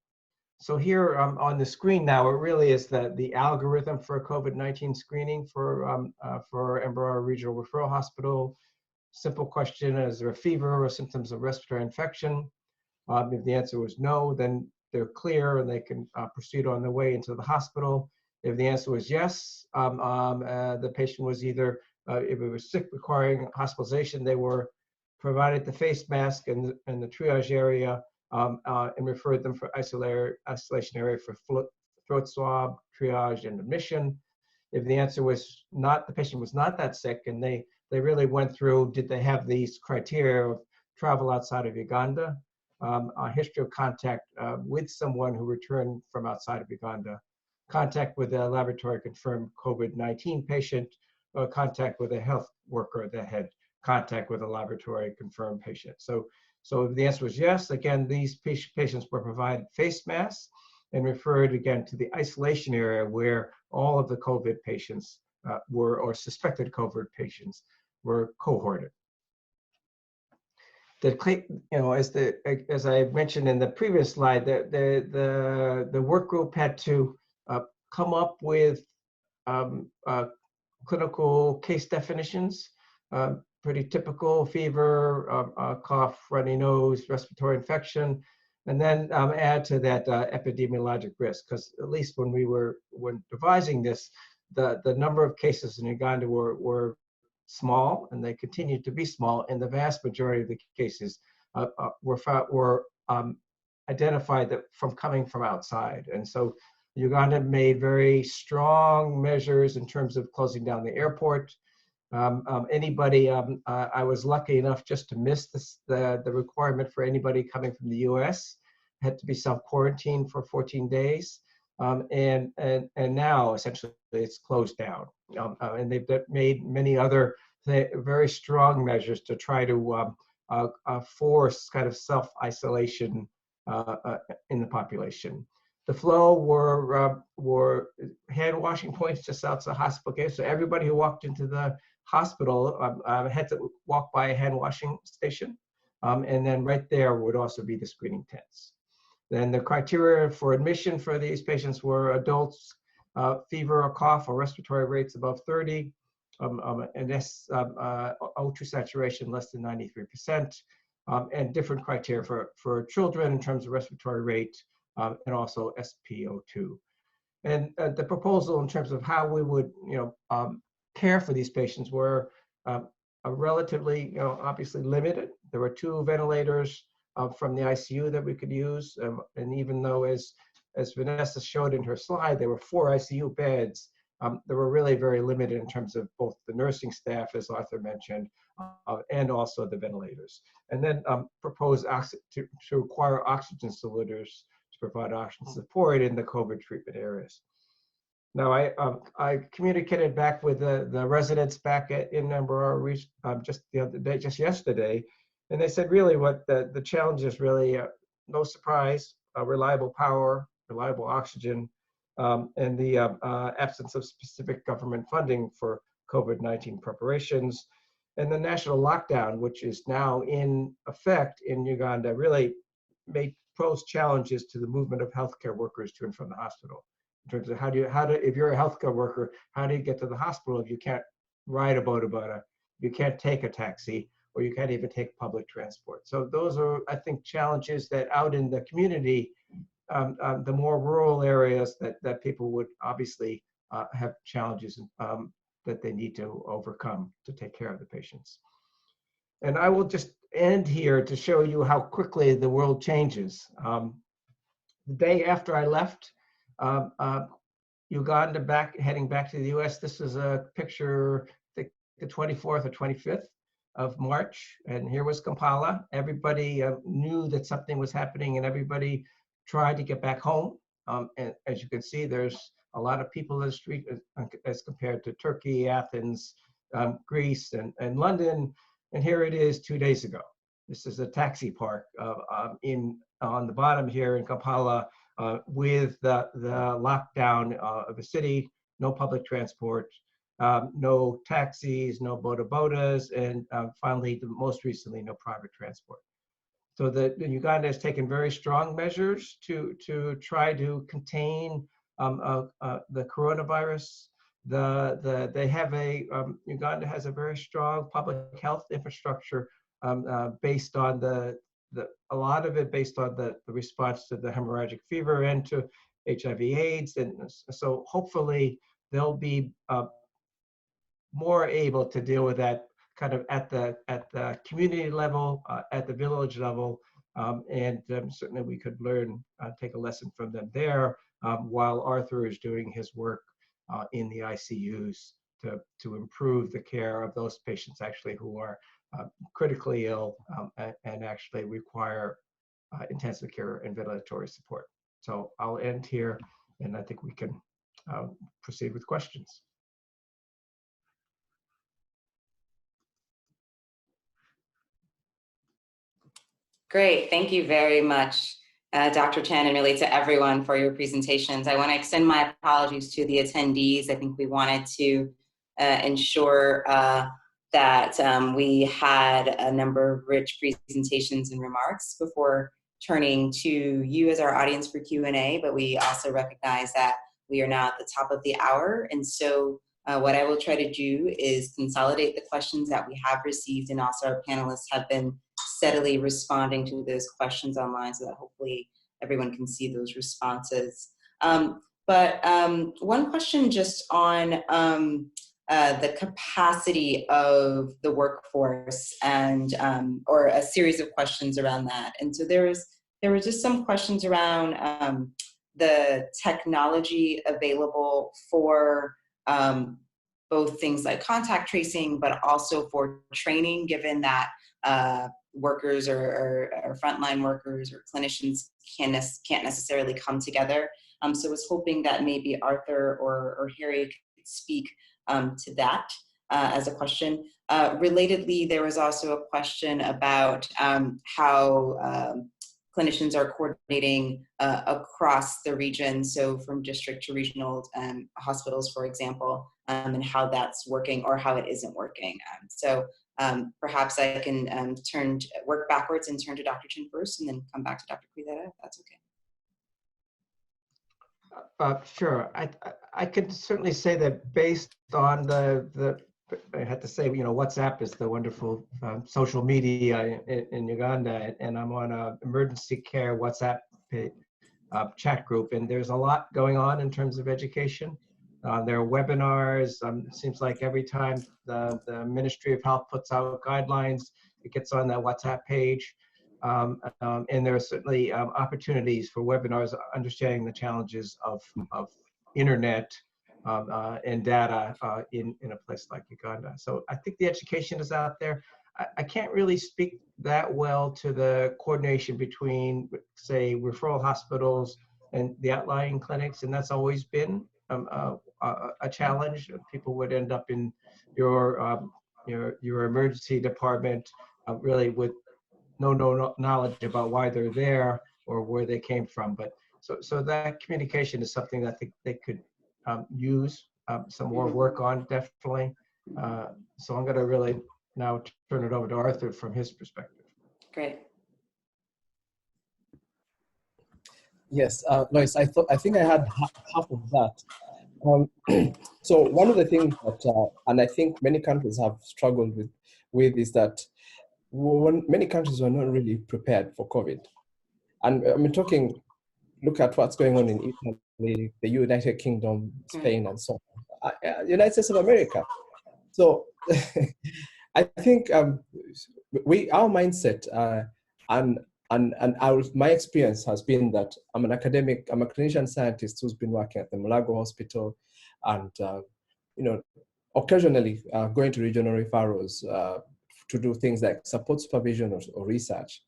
So here on the screen now, it really is the algorithm for COVID-19 screening for Emergent Regional Referral Hospital. Simple question: is there a fever or symptoms of respiratory infection? If the answer was no, then they're clear and they can proceed on their way into the hospital. If the answer was yes, the patient was either, if it was sick requiring hospitalization, they were provided the face mask and the triage area and referred them for isolation area for throat swab, triage, and admission. If the answer was not, the patient was not that sick and they they really went through, did they have these criteria of travel outside of Uganda, a history of contact with someone who returned from outside of Uganda, contact with a laboratory confirmed COVID-19 patient, or contact with a health worker that had contact with a laboratory confirmed patient. So the answer was yes. Again, these patients were provided face masks and referred again to the isolation area where all of the COVID patients were, or suspected COVID patients were cohorted. As I mentioned in the previous slide, the work group had to come up with clinical case definitions, pretty typical: fever, cough, runny nose, respiratory infection, and then add to that epidemiologic risk. Because at least when devising this, the number of cases in Uganda were small, and they continued to be small, and the vast majority of the cases were identified that from coming from outside. And so Uganda made very strong measures in terms of closing down the airport. I was lucky enough just to miss the requirement for anybody coming from the US had to be self-quarantined for 14 days. And now essentially it's closed down. And they've made many other very strong measures to try to force kind of self-isolation in the population. The flow were hand washing points just outside the hospital gate. So everybody who walked into the hospital had to walk by a hand washing station. And then right there would also be the screening tents. Then the criteria for admission for these patients were adults, fever or cough or respiratory rates above 30, and O2 saturation less than 93%, and different criteria for children in terms of respiratory rate, and also SpO2. And the proposal in terms of how we would, care for these patients were relatively, obviously limited. There were 2 ventilators from the ICU that we could use, and even though, as Vanessa showed in her slide, there were 4 ICU beds, they were really very limited in terms of both the nursing staff, as Arthur mentioned, and also the ventilators. And then proposed to require oxygen cylinders to provide oxygen support in the COVID treatment areas. Now, I communicated back with the residents back in Embarara just the other day, just yesterday, and they said really what the challenge is really, no surprise, reliable power, reliable oxygen, and the absence of specific government funding for COVID-19 preparations. And the national lockdown, which is now in effect in Uganda, really may pose challenges to the movement of healthcare workers to and from the hospital. In terms of if you're a healthcare worker, how do you get to the hospital if you can't ride a boda, you can't take a taxi, or you can't even take public transport? So those are, I think, challenges that out in the community, the more rural areas that people would obviously have challenges that they need to overcome to take care of the patients. And I will just end here to show you how quickly the world changes. The day after I left Uganda, heading back to the US, this is a picture, I think the 24th or 25th of March, and here was Kampala. Everybody knew that something was happening, and everybody tried to get back home. And as you can see, there's a lot of people in the street as compared to Turkey, Athens, Greece, and London. And here it is 2 days ago. This is a taxi park on the bottom here in Kampala, with the lockdown of the city, no public transport, no taxis, no bodas, and finally, most recently, no private transport. So Uganda has taken very strong measures to try to contain the coronavirus. Uganda has a very strong public health infrastructure based on a lot of it based on the response to the hemorrhagic fever and to HIV/AIDS, and so hopefully they'll be more able to deal with that kind of at the community level, at the village level, and certainly we could take a lesson from them there, while Arthur is doing his work in the ICUs to improve the care of those patients actually who are critically ill and actually require intensive care and ventilatory support. So I'll end here, and I think we can proceed with questions. Great, thank you very much, Dr. Chen, and really to everyone for your presentations. I want to extend my apologies to the attendees. I think we wanted to ensure that we had a number of rich presentations and remarks before turning to you as our audience for Q&A, but we also recognize that we are now at the top of the hour, and so what I will try to do is consolidate the questions that we have received, and also our panelists have been steadily responding to those questions online so that hopefully everyone can see those responses. But one question just on the capacity of the workforce and or a series of questions around that. And so there were just some questions around the technology available for both things like contact tracing, but also for training, given that workers or frontline workers or clinicians can't necessarily come together. So I was hoping that maybe Arthur or Harry could speak to that as a question. Relatedly, there was also a question about how clinicians are coordinating across the region, so from district to regional hospitals, for example, and how that's working or how it isn't working. So perhaps I can work backwards and turn to Dr. Chen first and then come back to Dr. Quezada, if that's okay. Sure, I could certainly say that based on I had to say, you know, WhatsApp is the wonderful social media in Uganda, and I'm on a emergency care WhatsApp chat group, and there's a lot going on in terms of education. There are webinars. It seems like every time the Ministry of Health puts out guidelines, it gets on that WhatsApp page. And there are certainly opportunities for webinars understanding the challenges of internet and data in a place like Uganda. So I think the education is out there. I can't really speak that well to the coordination between, say, referral hospitals and the outlying clinics, and that's always been a challenge. People would end up in your emergency department really with no knowledge about why they're there or where they came from. But so that communication is something that I think they could use some more work on, definitely. So I'm going to really now turn it over to Arthur from his perspective. Great. Yes, Lois, I think I had half of that. So one of the things that, and I think many countries have struggled with is that many countries were not really prepared for COVID. And I mean, look at what's going on in Italy, the United Kingdom, Spain, and so on, United States of America. So I think our mindset and my experience has been that I'm a clinician scientist who's been working at the Mulago Hospital, and occasionally going to regional referrals to do things like support supervision or research.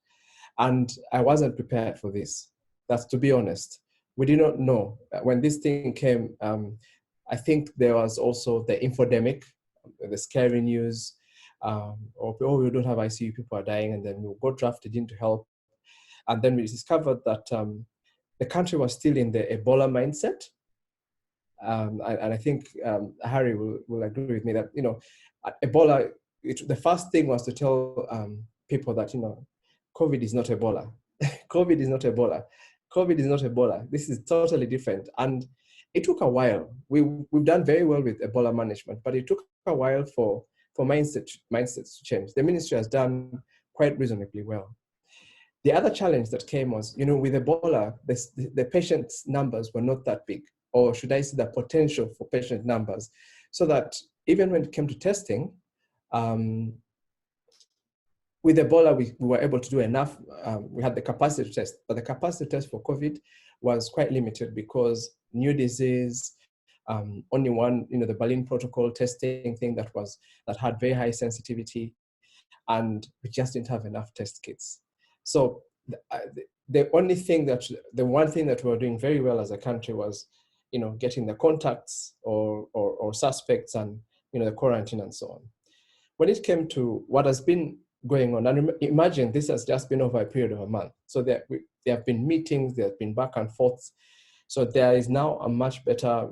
And I wasn't prepared for this. That's, to be honest. We did not know. When this thing came, I think there was also the infodemic, the scary news, we don't have ICU, people are dying, and then we got drafted in to help. And then we discovered that the country was still in the Ebola mindset. And I think Harry will agree with me that, Ebola, the first thing was to tell people that, COVID is not Ebola. COVID is not Ebola. COVID is not Ebola. This is totally different. And it took a while. We've done very well with Ebola management, but it took a while for mindsets to change. The ministry has done quite reasonably well. The other challenge that came was, with Ebola, the patient numbers were not that big, or should I say the potential for patient numbers, so that even when it came to testing, with Ebola, we were able to do enough. We had the capacity to test, but the capacity to test for COVID was quite limited because new disease, only one, the Berlin protocol testing thing that had very high sensitivity, and we just didn't have enough test kits. So the one thing that we were doing very well as a country was, getting the contacts or suspects and, the quarantine and so on. When it came to what has been going on, and imagine this has just been over a period of a month. So there have been meetings, there have been back and forths. So there is now a much better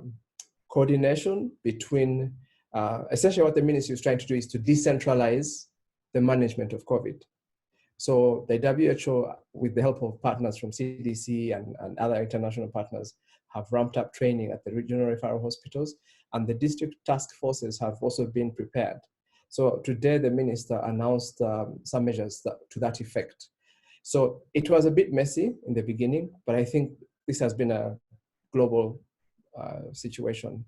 coordination between, essentially what the ministry is trying to do is to decentralize the management of COVID. So the WHO, with the help of partners from CDC and other international partners, have ramped up training at the regional referral hospitals, and the district task forces have also been prepared. So today the minister announced some measures to that effect. So it was a bit messy in the beginning, but I think this has been a global situation.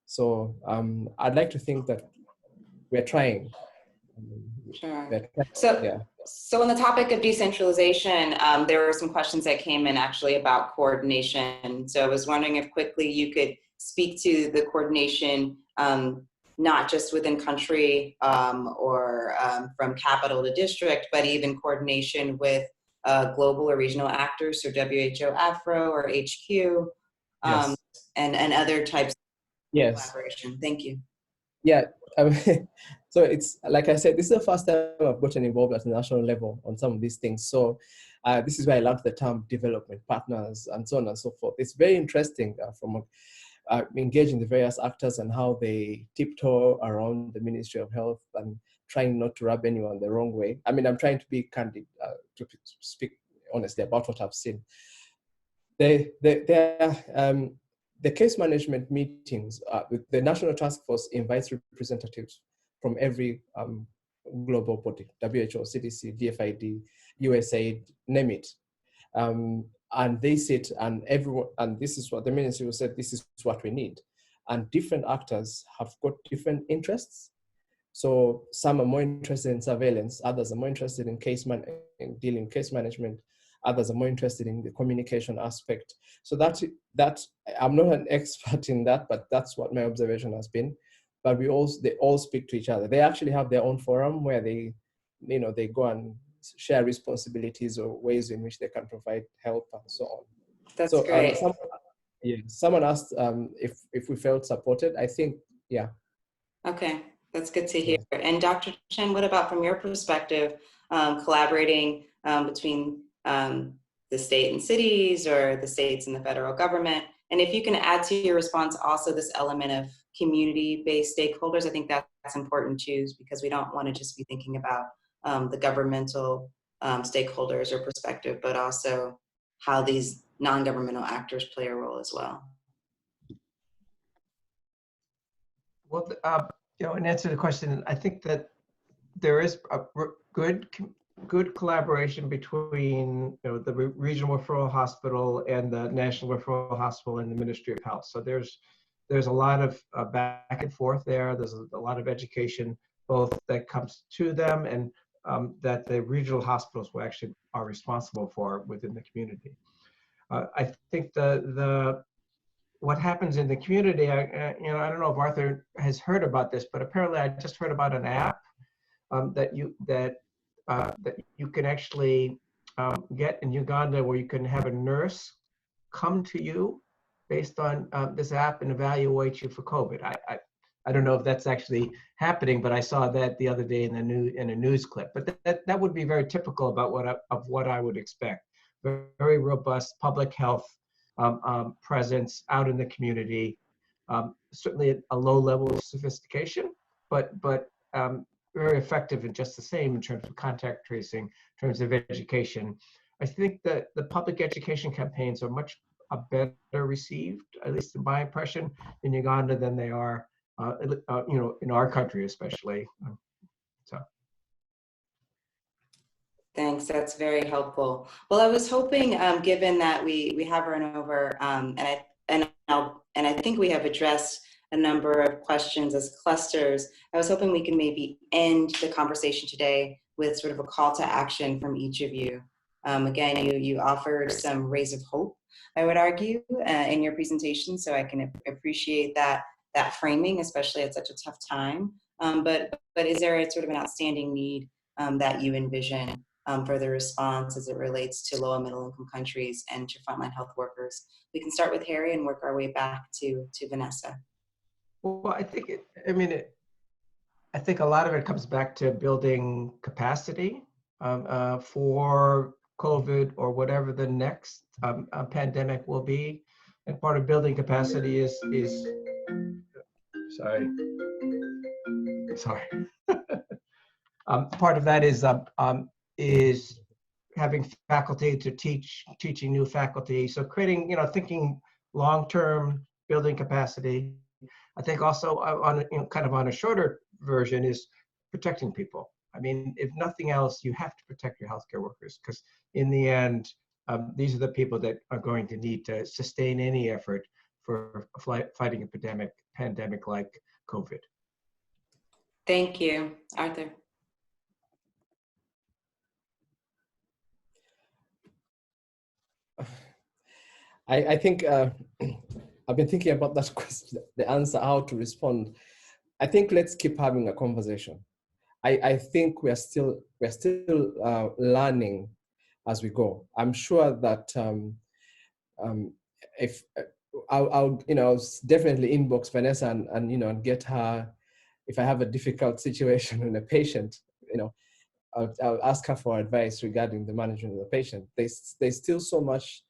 So I'd like to think that we're trying. Sure. So on the topic of decentralization, there were some questions that came in actually about coordination. So I was wondering if quickly you could speak to the coordination, not just within country or from capital to district, but even coordination with global or regional actors, so WHO, AFRO, or HQ, and other types of collaboration. Thank you. Yeah. So it's, like I said, this is the first time I've gotten involved at the national level on some of these things. So this is why I love the term development partners and so on and so forth. It's very interesting from engaging the various actors and how they tiptoe around the Ministry of Health and trying not to rub anyone the wrong way. I mean, I'm trying to be candid, to speak honestly about what I've seen. The case management meetings, the National Task Force invites representatives from every global body, WHO, CDC, DFID, USAID, name it. And they sit and everyone, and this is what the ministry said, this is what we need. And different actors have got different interests. So some are more interested in surveillance, others are more interested in dealing case management, others are more interested in the communication aspect. So that I'm not an expert in that, but that's what my observation has been. But they all speak to each other. They actually have their own forum where they go and share responsibilities or ways in which they can provide help and so on. That's great. Someone asked if we felt supported. I think, yeah. Okay, that's good to hear. And Dr. Chen, what about from your perspective, collaborating between the state and cities or the states and the federal government? And if you can add to your response also this element of community-based stakeholders, I think that's important too, because we don't want to just be thinking about the governmental stakeholders or perspective, but also how these non-governmental actors play a role as well. Well, in answer to the question, I think that there is a good collaboration between the regional referral hospital and the national referral hospital and the Ministry of Health. So there's a lot of back and forth there. There's a lot of education, both that comes to them and that the regional hospitals are responsible for within the community. I think what happens in the community, I don't know if Arthur has heard about this, but apparently I just heard about an app that you can actually get in Uganda, where you can have a nurse come to you based on this app and evaluate you for COVID. I don't know if that's actually happening, but I saw that the other day in a news clip. But that would be very typical about what I would expect. Very robust public health presence out in the community. Certainly at a low level of sophistication, but very effective and just the same in terms of contact tracing, in terms of education. I think that the public education campaigns are much better received, at least in my impression, in Uganda than they are, in our country especially. So. Thanks, that's very helpful. Well, I was hoping, given that we have run over, and I think we have addressed a number of questions as clusters, I was hoping we can maybe end the conversation today with sort of a call to action from each of you. Again, you offered some rays of hope I would argue, in your presentation, so I can appreciate that framing, especially at such a tough time. But is there a sort of an outstanding need that you envision for the response as it relates to low and middle income countries and to frontline health workers? We can start with Harry and work our way back to Vanessa. Well, I think I think a lot of it comes back to building capacity for COVID or whatever the next pandemic will be. And part of building capacity is sorry. Part of that is having faculty to teaching new faculty. So creating, thinking long-term, building capacity. I think also kind of on a shorter version is protecting people. I mean, if nothing else, you have to protect your healthcare workers, because in the end, these are the people that are going to need to sustain any effort for fighting a pandemic like COVID. Thank you. Arthur. I think I've been thinking about that question, the answer, how to respond. I think let's keep having a conversation. I think we're still learning as we go. I'm sure that if I'll definitely inbox Vanessa and get her, if I have a difficult situation in a patient, I'll ask her for advice regarding the management of the patient. There's still so much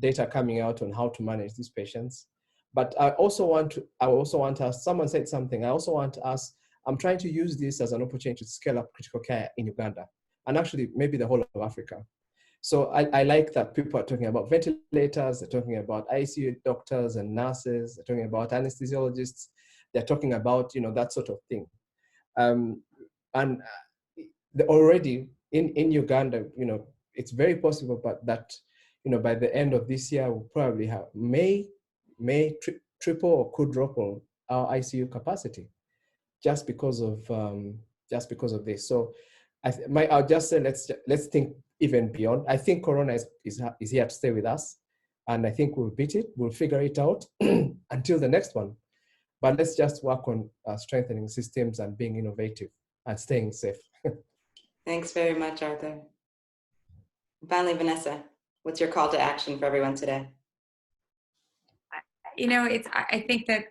data coming out on how to manage these patients. But I also want to ask, someone said something, I also want to ask, I'm trying to use this as an opportunity to scale up critical care in Uganda, and actually maybe the whole of Africa. So I like that people are talking about ventilators, they're talking about ICU doctors and nurses, they're talking about anesthesiologists, they're talking about, that sort of thing. Already in Uganda, it's very possible, but that, by the end of this year, we'll probably have may triple or quadruple our ICU capacity, just because of this. So I'll just say let's think even beyond. I think Corona is here to stay with us, and I think we'll beat it. We'll figure it out until the next one. But let's just work on strengthening systems and being innovative and staying safe. Thanks very much, Arthur. Finally, Vanessa, what's your call to action for everyone today? I think that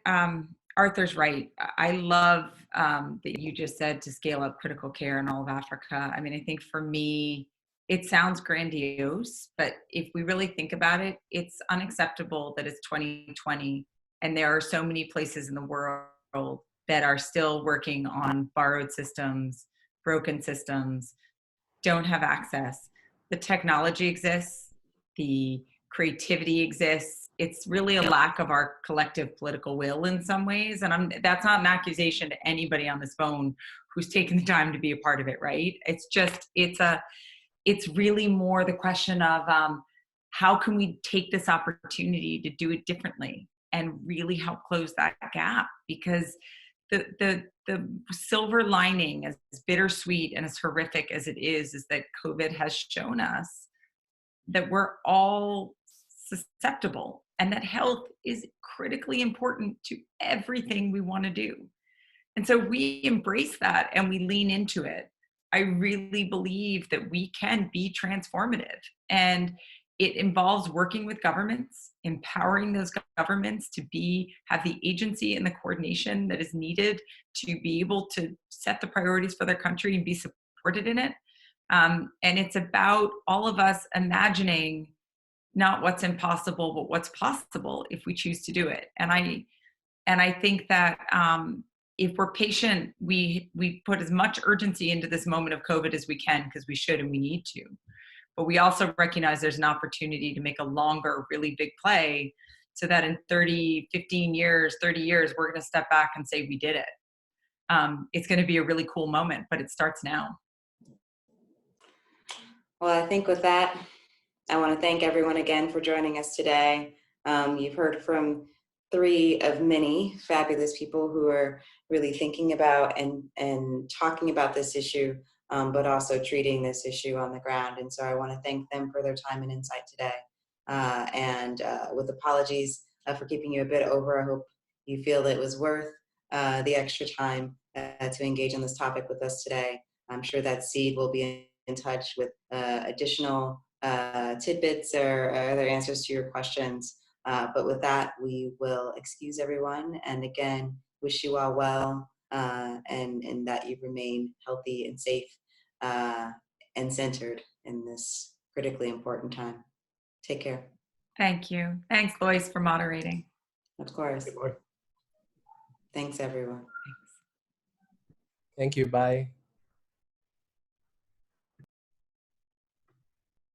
Arthur's right. I love that you just said to scale up critical care in all of Africa. I mean, I think for me, it sounds grandiose, but if we really think about it, it's unacceptable that it's 2020 and there are so many places in the world that are still working on borrowed systems, broken systems, don't have access. The technology exists, the creativity exists. It's really a lack of our collective political will in some ways. And that's not an accusation to anybody on this phone who's taken the time to be a part of it, right? It's really more the question of how can we take this opportunity to do it differently and really help close that gap? Because the silver lining, as bittersweet and as horrific as it is that COVID has shown us that we're all susceptible and that health is critically important to everything we want to do. And so we embrace that and we lean into it. I really believe that we can be transformative, and it involves working with governments, empowering those governments to have the agency and the coordination that is needed to be able to set the priorities for their country and be supported in it. And it's about all of us imagining not what's impossible, but what's possible if we choose to do it. And I think that if we're patient, we put as much urgency into this moment of COVID as we can, because we should and we need to. But we also recognize there's an opportunity to make a longer, really big play so that in 30 years, we're going to step back and say we did it. It's going to be a really cool moment, but it starts now. Well, I think with that, I want to thank everyone again for joining us today. You've heard from 3 of many fabulous people who are really thinking about and talking about this issue, but also treating this issue on the ground. And so I want to thank them for their time and insight today. And with apologies for keeping you a bit over, I hope you feel it was worth the extra time to engage on this topic with us today. I'm sure that Seed will be in touch with additional tidbits or other answers to your questions. But with that, we will excuse everyone. And again, wish you all well and that you remain healthy and safe and centered in this critically important time. Take care. Thank you. Thanks, Lois, for moderating. Of course. Good boy. Thanks, everyone. Thank you. Bye.